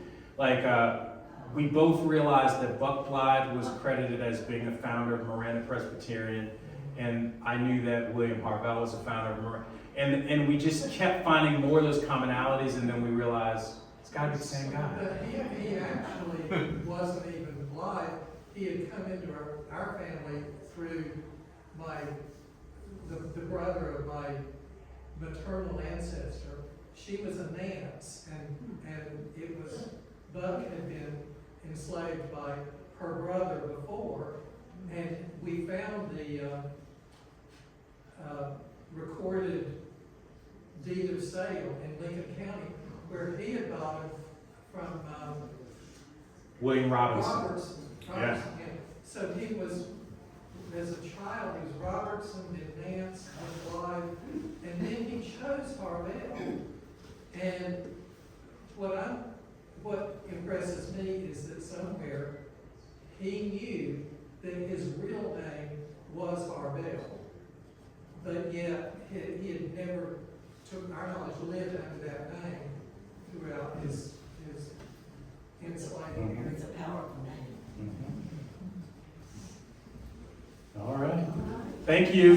we both realized that Buck Blythe was credited as being the founder of Miranda Presbyterian, and I knew that William Harvell was the founder of Miranda. And we just kept finding more of those commonalities, and then we realized it's got to be the same guy.
But he actually wasn't even Blythe. He had come into our family through the brother of my maternal ancestor. She was a Nance, and it was Buck had been enslaved by her brother before, and we found the recorded deed of sale in Lincoln County where he had bought it from
William Robinson.
Robertson.
Yeah.
So he was, as a child, he was Robertson, then Nance, then Blythe, and then he chose Harvell. And what impresses me is that somewhere he knew that his real name was Harvell, but yet he had never, to our knowledge, lived under that name throughout his enslaving years.
It's a powerful name.
All right. Thank you.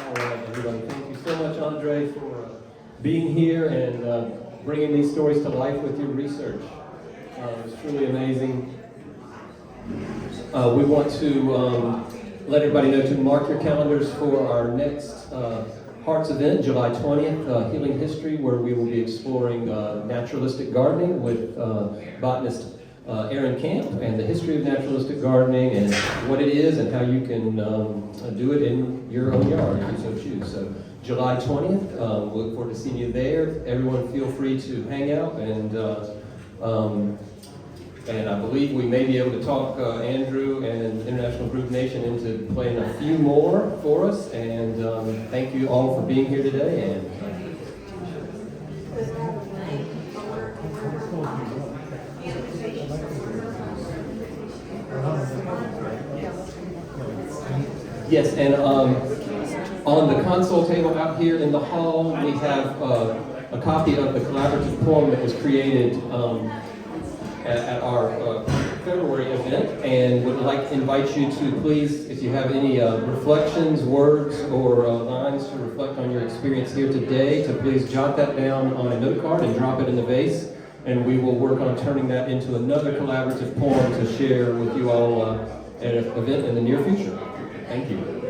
All right, everybody. Thank you so much, Andre, for being here and bringing these stories to life with your research. It's truly amazing. We want to let everybody know to mark your calendars for our next Hearts event, July 20th, Healing History, where we will be exploring naturalistic gardening with botanist Aaron Camp and the history of naturalistic gardening and what it is and how you can do it in your own yard if you so choose. So July 20th, we look forward to seeing you there. Everyone feel free to hang out and I believe we may be able to talk Andrew and International Group Nation into playing a few more for us. And thank you all for being here today. And Yes, and on the console table out here in the hall, we have a copy of the collaborative poem that was created at our February event, and would like to invite you to please, if you have any reflections, words, or lines to reflect on your experience here today, to please jot that down on a note card and drop it in the vase, and we will work on turning that into another collaborative poem to share with you all at an event in the near future. Thank you.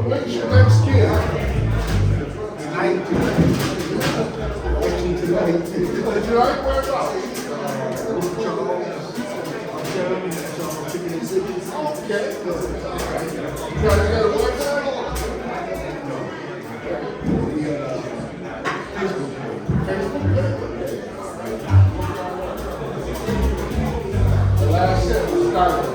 What's your next kid? Tonight. Tonight, where's all? Okay. You got a work time? The last set was started.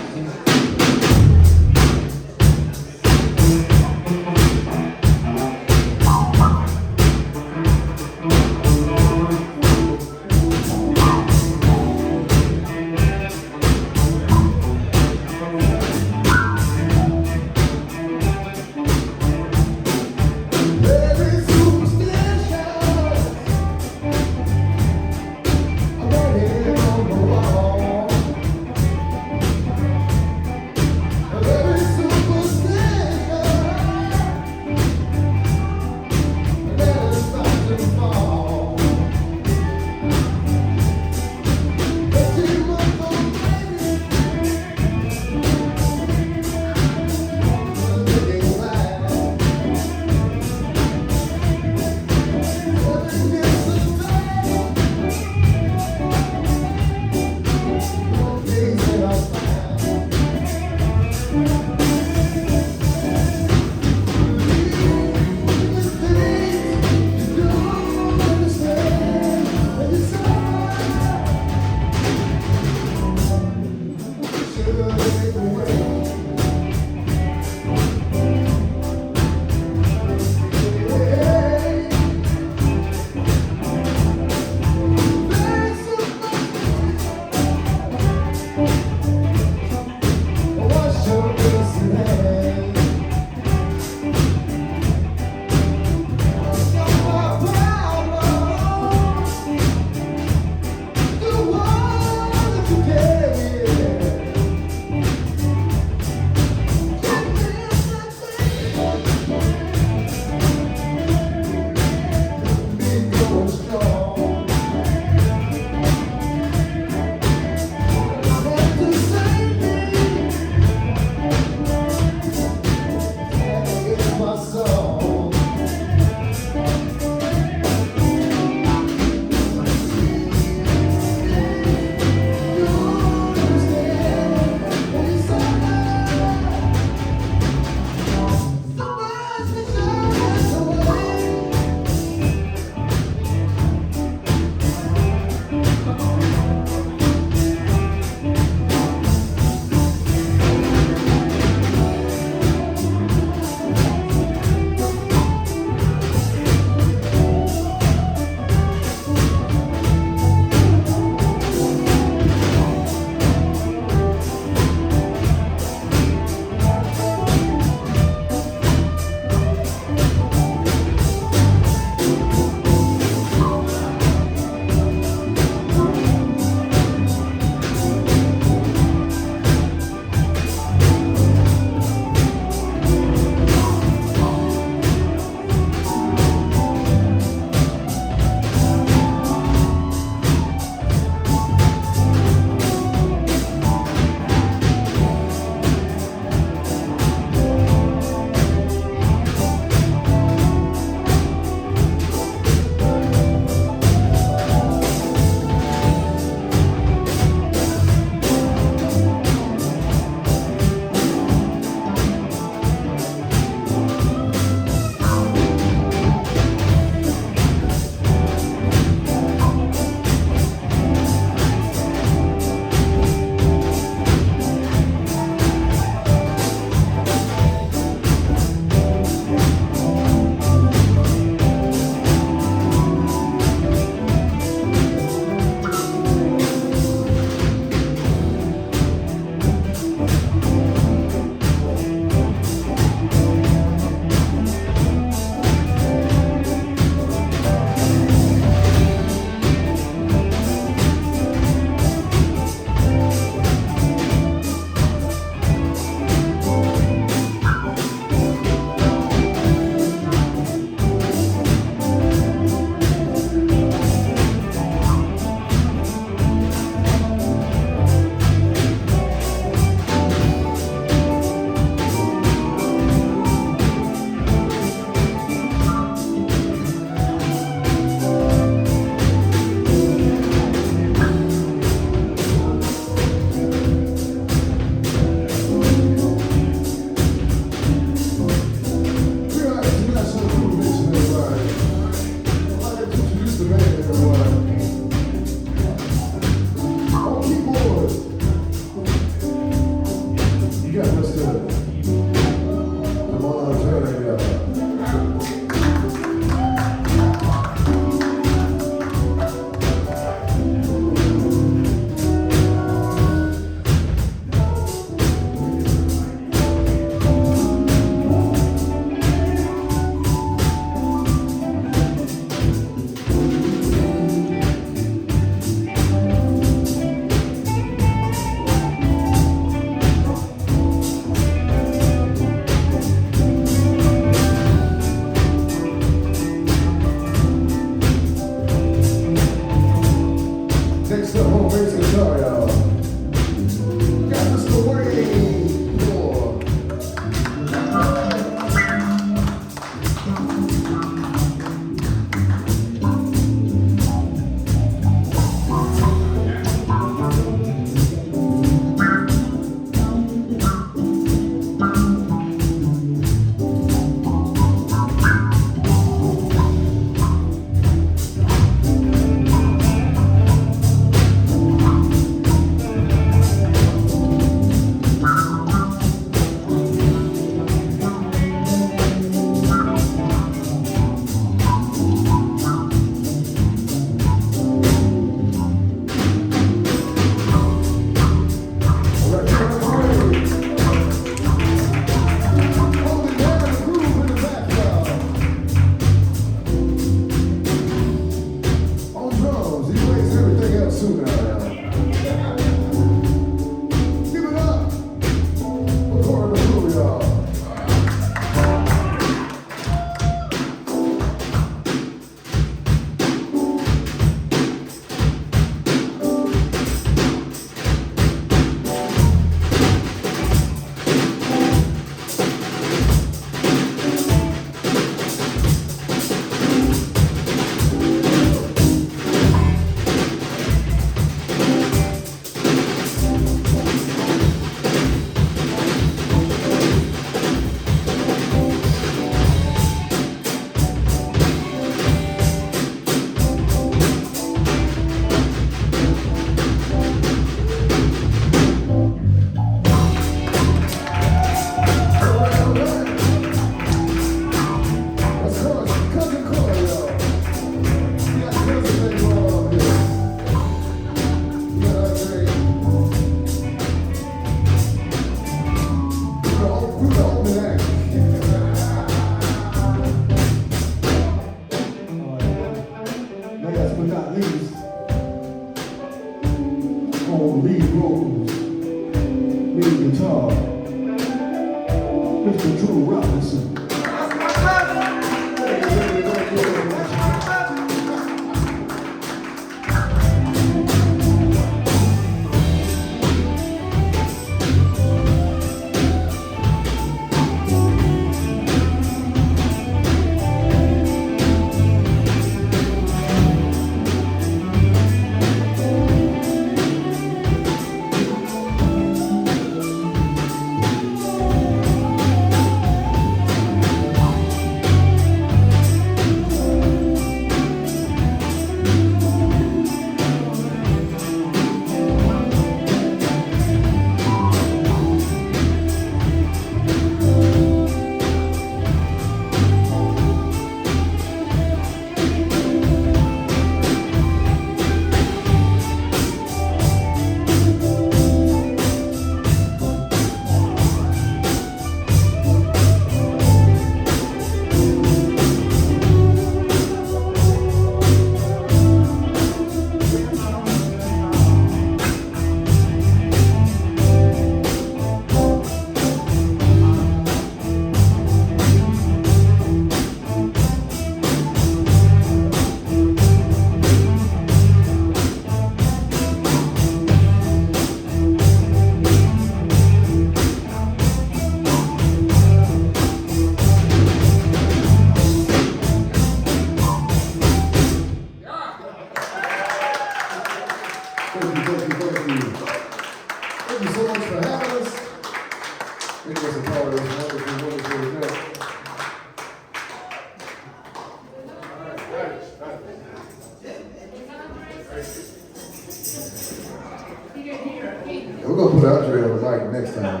We're gonna put Andre on the mic next time.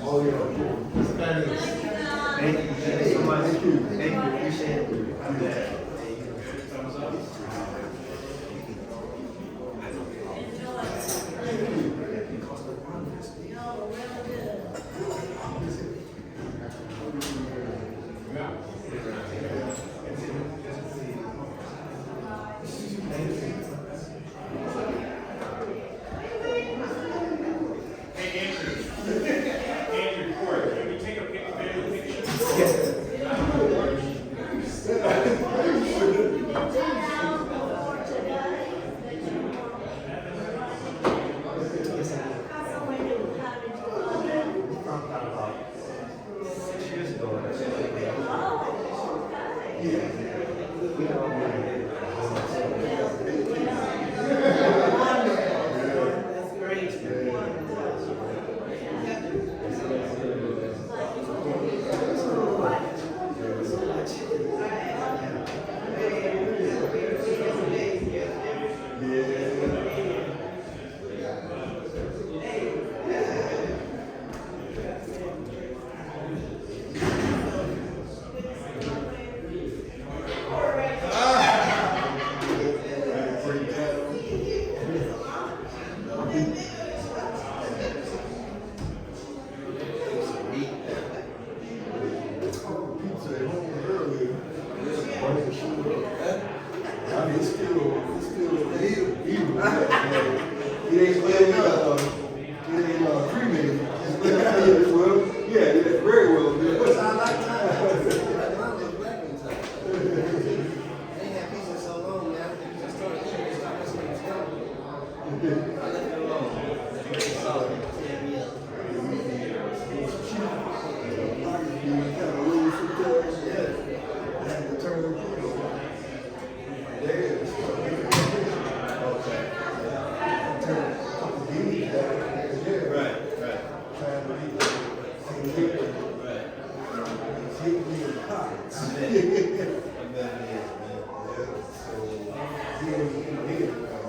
Oh, yeah. Thank you so much. Thank you. Thank you. Appreciate it. Thumbs up.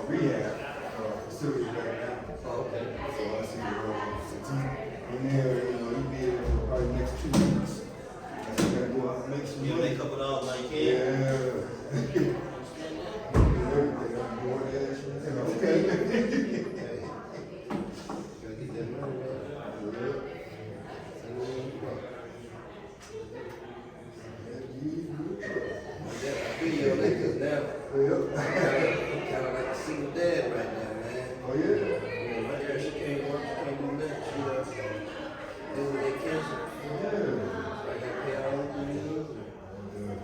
Rehab facility Kinda like a single dad right now, man.
Oh, yeah?
You know, my girl, she can't work, she can't do nothing. She dealing with that cancer. So I gotta pay all the bills and get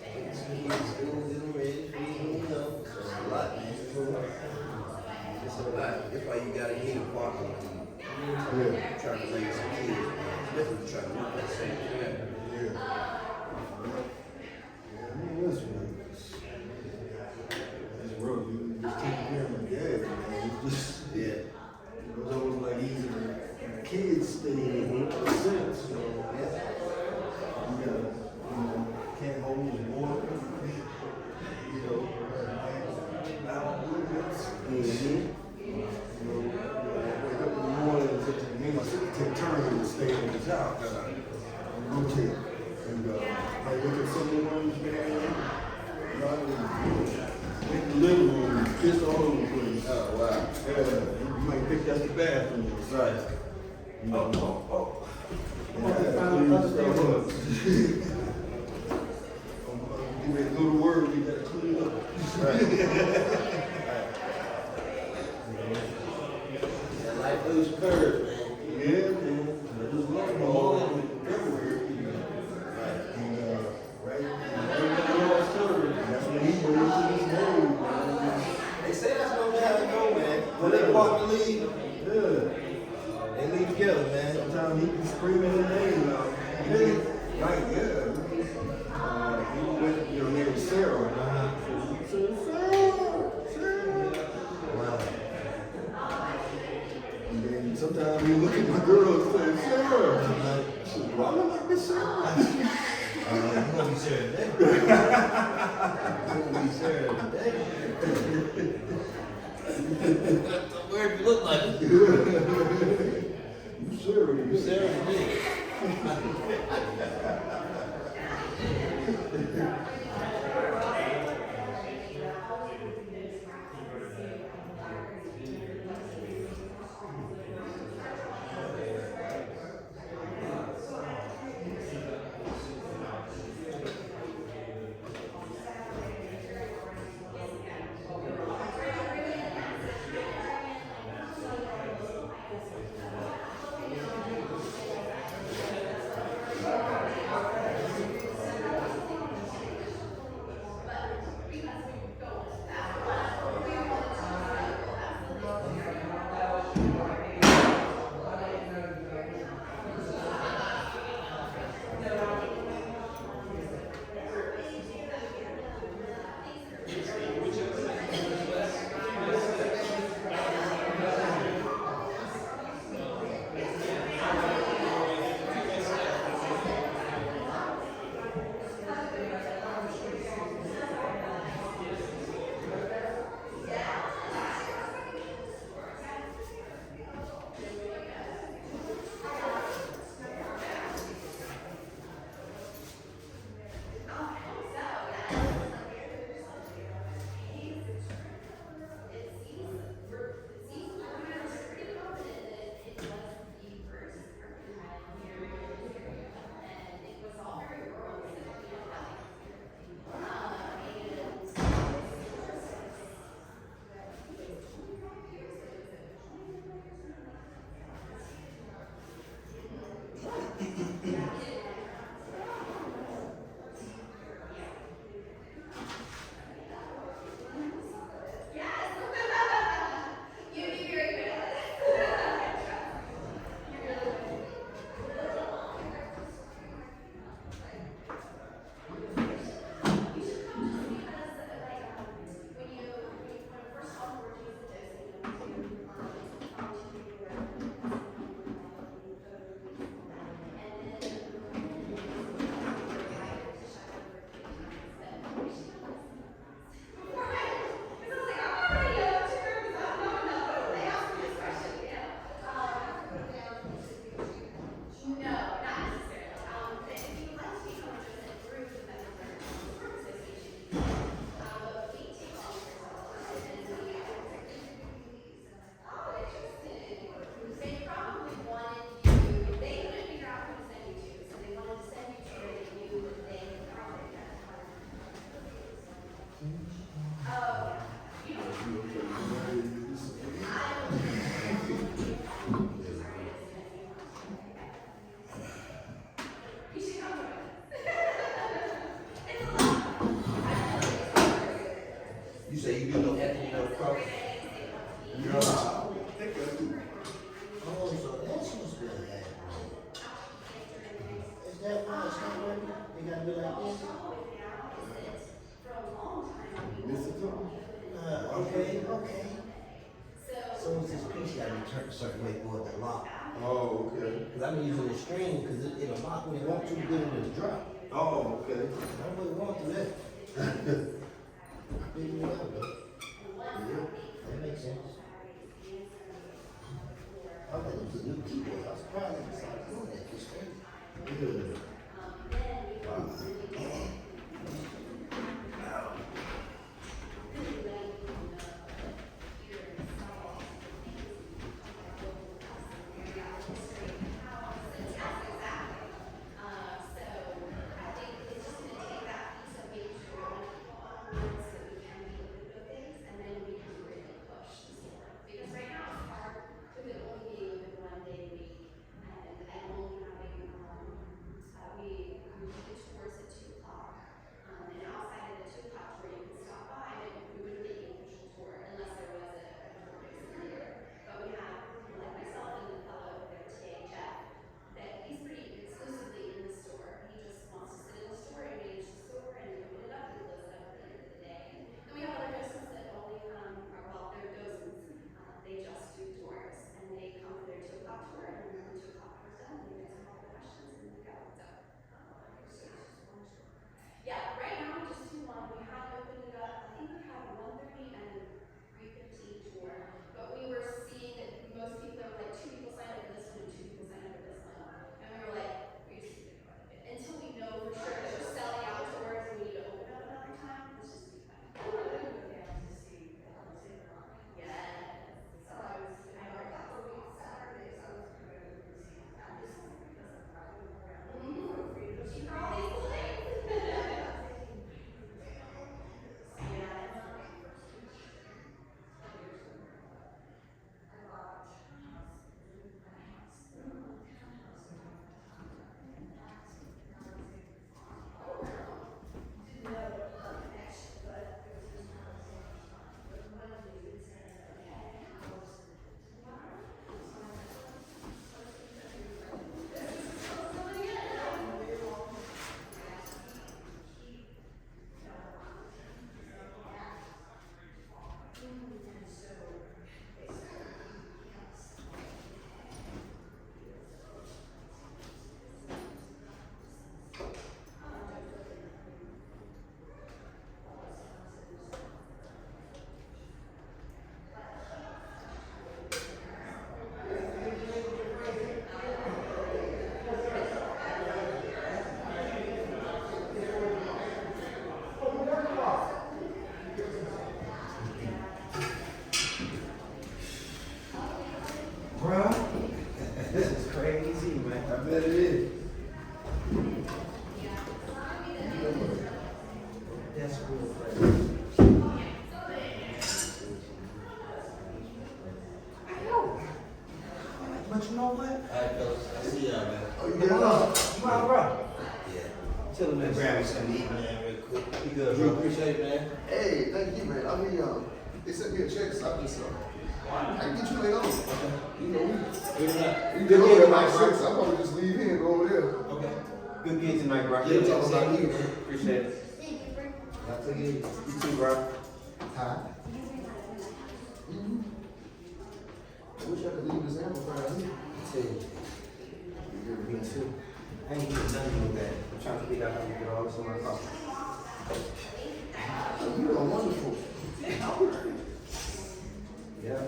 the kids school, get them ready, feed them, you know. So it's a lot, man. It's a lot. That's why you gotta get a partner when you trying to raise some kids, man. Especially trying to work at the same time.
This road, you just take care of my dad, man. It's just, it was almost like either the kids stay in a sense, you know. You gotta, can't hold the water, you know, now movements. You know, wake up in the morning and say, me and my sister take turns and stay in the job, and rotate. And I look at some of the ones, man, in the living room, piss all over the place. Oh, wow. Yeah, you might think that's the bathroom. Right. You know, you make a little word, you gotta clean it up.
That life moves curves, man.
Yeah, man. I just love my mom everywhere. Right? That's when he went into this mode, man.
They say that's normally how it go, man. When they walk and leave, they leave together, man.
Sometimes he be screaming his name out. Really? Right, yeah. He went, you know, named Sarah.
Wow.
And then sometimes you look at my girl and say, Sarah. She said, well, I don't like this Sarah.
I'm gonna be Sarah today. I'm gonna be Sarah today. That's the word you look like.
You Sarah.
You Sarah today. You say you do no ethnic no cross? No. Oh, so that's what's been happening. Is that why it's not working? They gotta be like this? Okay, okay. So it's this piece gotta be turned a certain way for it to lock. Oh, okay. Cause I'm using the string, cause it'll lock when it won't too good and it'll drop. Oh, okay. I don't really want to that. I figured it out though. Yeah, that makes sense. I thought it was a new keyboard. I was surprised they decided doing that. It's crazy. Yeah. Wow.
Good gigs tonight, bro.
Yeah, talk about you, man.
Appreciate it.
I'll take it.
You too, bro.
Hi. I wish I could leave this amplifier here.
Me too. I ain't even done with that. I'm trying to figure out how to get all this in my car.
You are wonderful.
Yeah.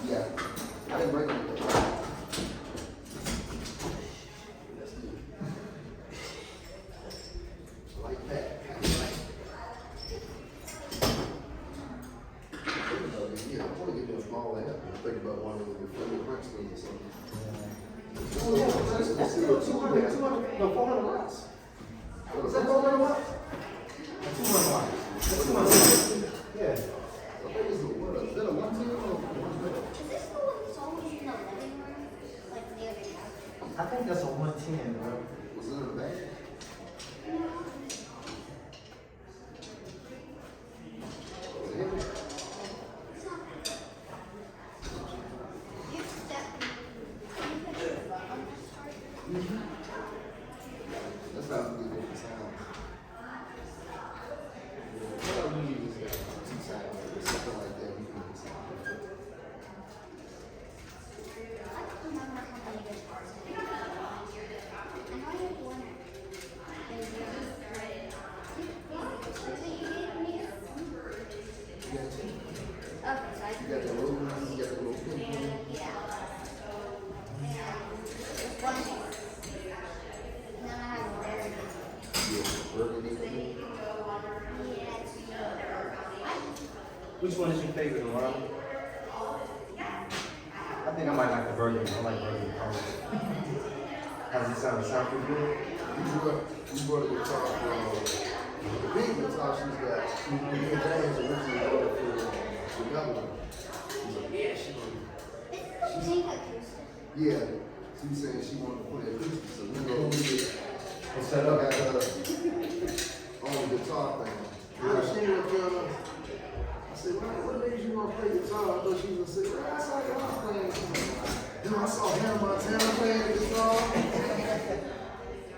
Yeah, I didn't bring it. Like that, kind of like.
Yeah.
Is that a 110 or 110?
Is this the one that's always in the living room? Like near the couch?
I think that's a 110, bro.
Was it in the back? That's not a good different sound. What do we use? Two sounds or something like that. We can sound.
I don't remember how many guitars I have. I know I have one. Okay, so I
You got the little one, you got the little pink one.
yeah. And one more. And then I have a burgundy.
Yeah, burgundy.
Which one is your favorite, Laura? I think I might like the burgundy. I like burgundy color. How does it sound? It sound pretty good?
You brought a guitar from the big guitar she's got. Me and James originally brought it for the other one. Yeah, she was saying she wanted to play acoustic, so we go
It's set up.
got her on the guitar thing. Yeah, she ended up I said, what made you want to play guitar? I thought she was going to say, well, I saw y'all playing. Then I saw Hannah Montana playing the guitar.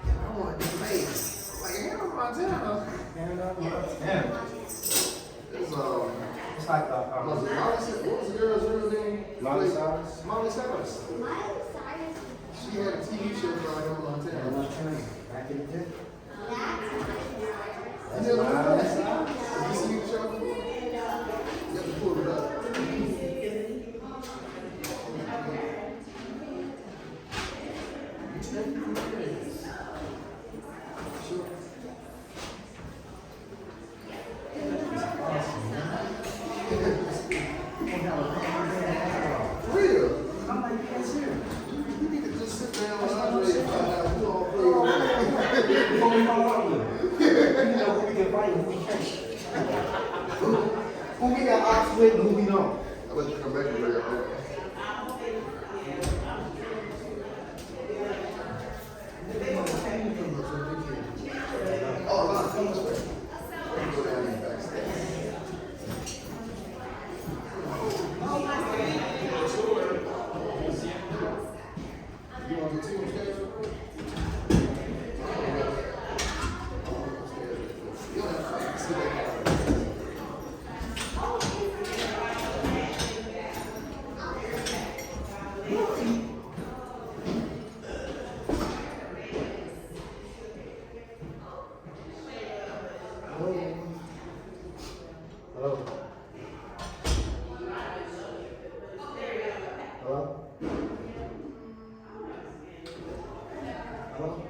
I wanted to play it. Like, Hannah Montana?
Yeah.
It's
like
what was the girl's real name?
Molly Cyrus.
Molly Cyrus. She had a TV show called Hannah Montana.
Back in the day.
You never heard that? Have you seen the show before? You have to pull it up. Sure. For real?
I'm like, that's here.
You need to just sit down with Andre and find out who all plays.
Before we fall out with it. You know who we can fight and who we can't. Who we got ops with and who we don't.
I'll let you come back and bring it up. Oh, no, come this way. Go down in backstage. You want to see what's there? You don't have to sit there.
Hello. Hello. Hello.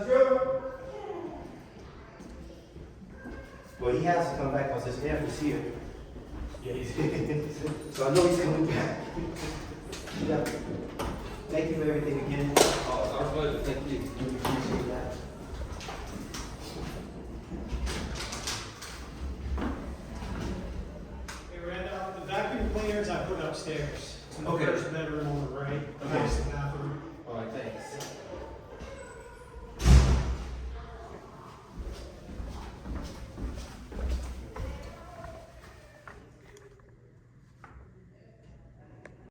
That's true. Well, he has to come back because his family is here. Yeah, he's so I know he's coming back. Yeah. Thank you for everything again.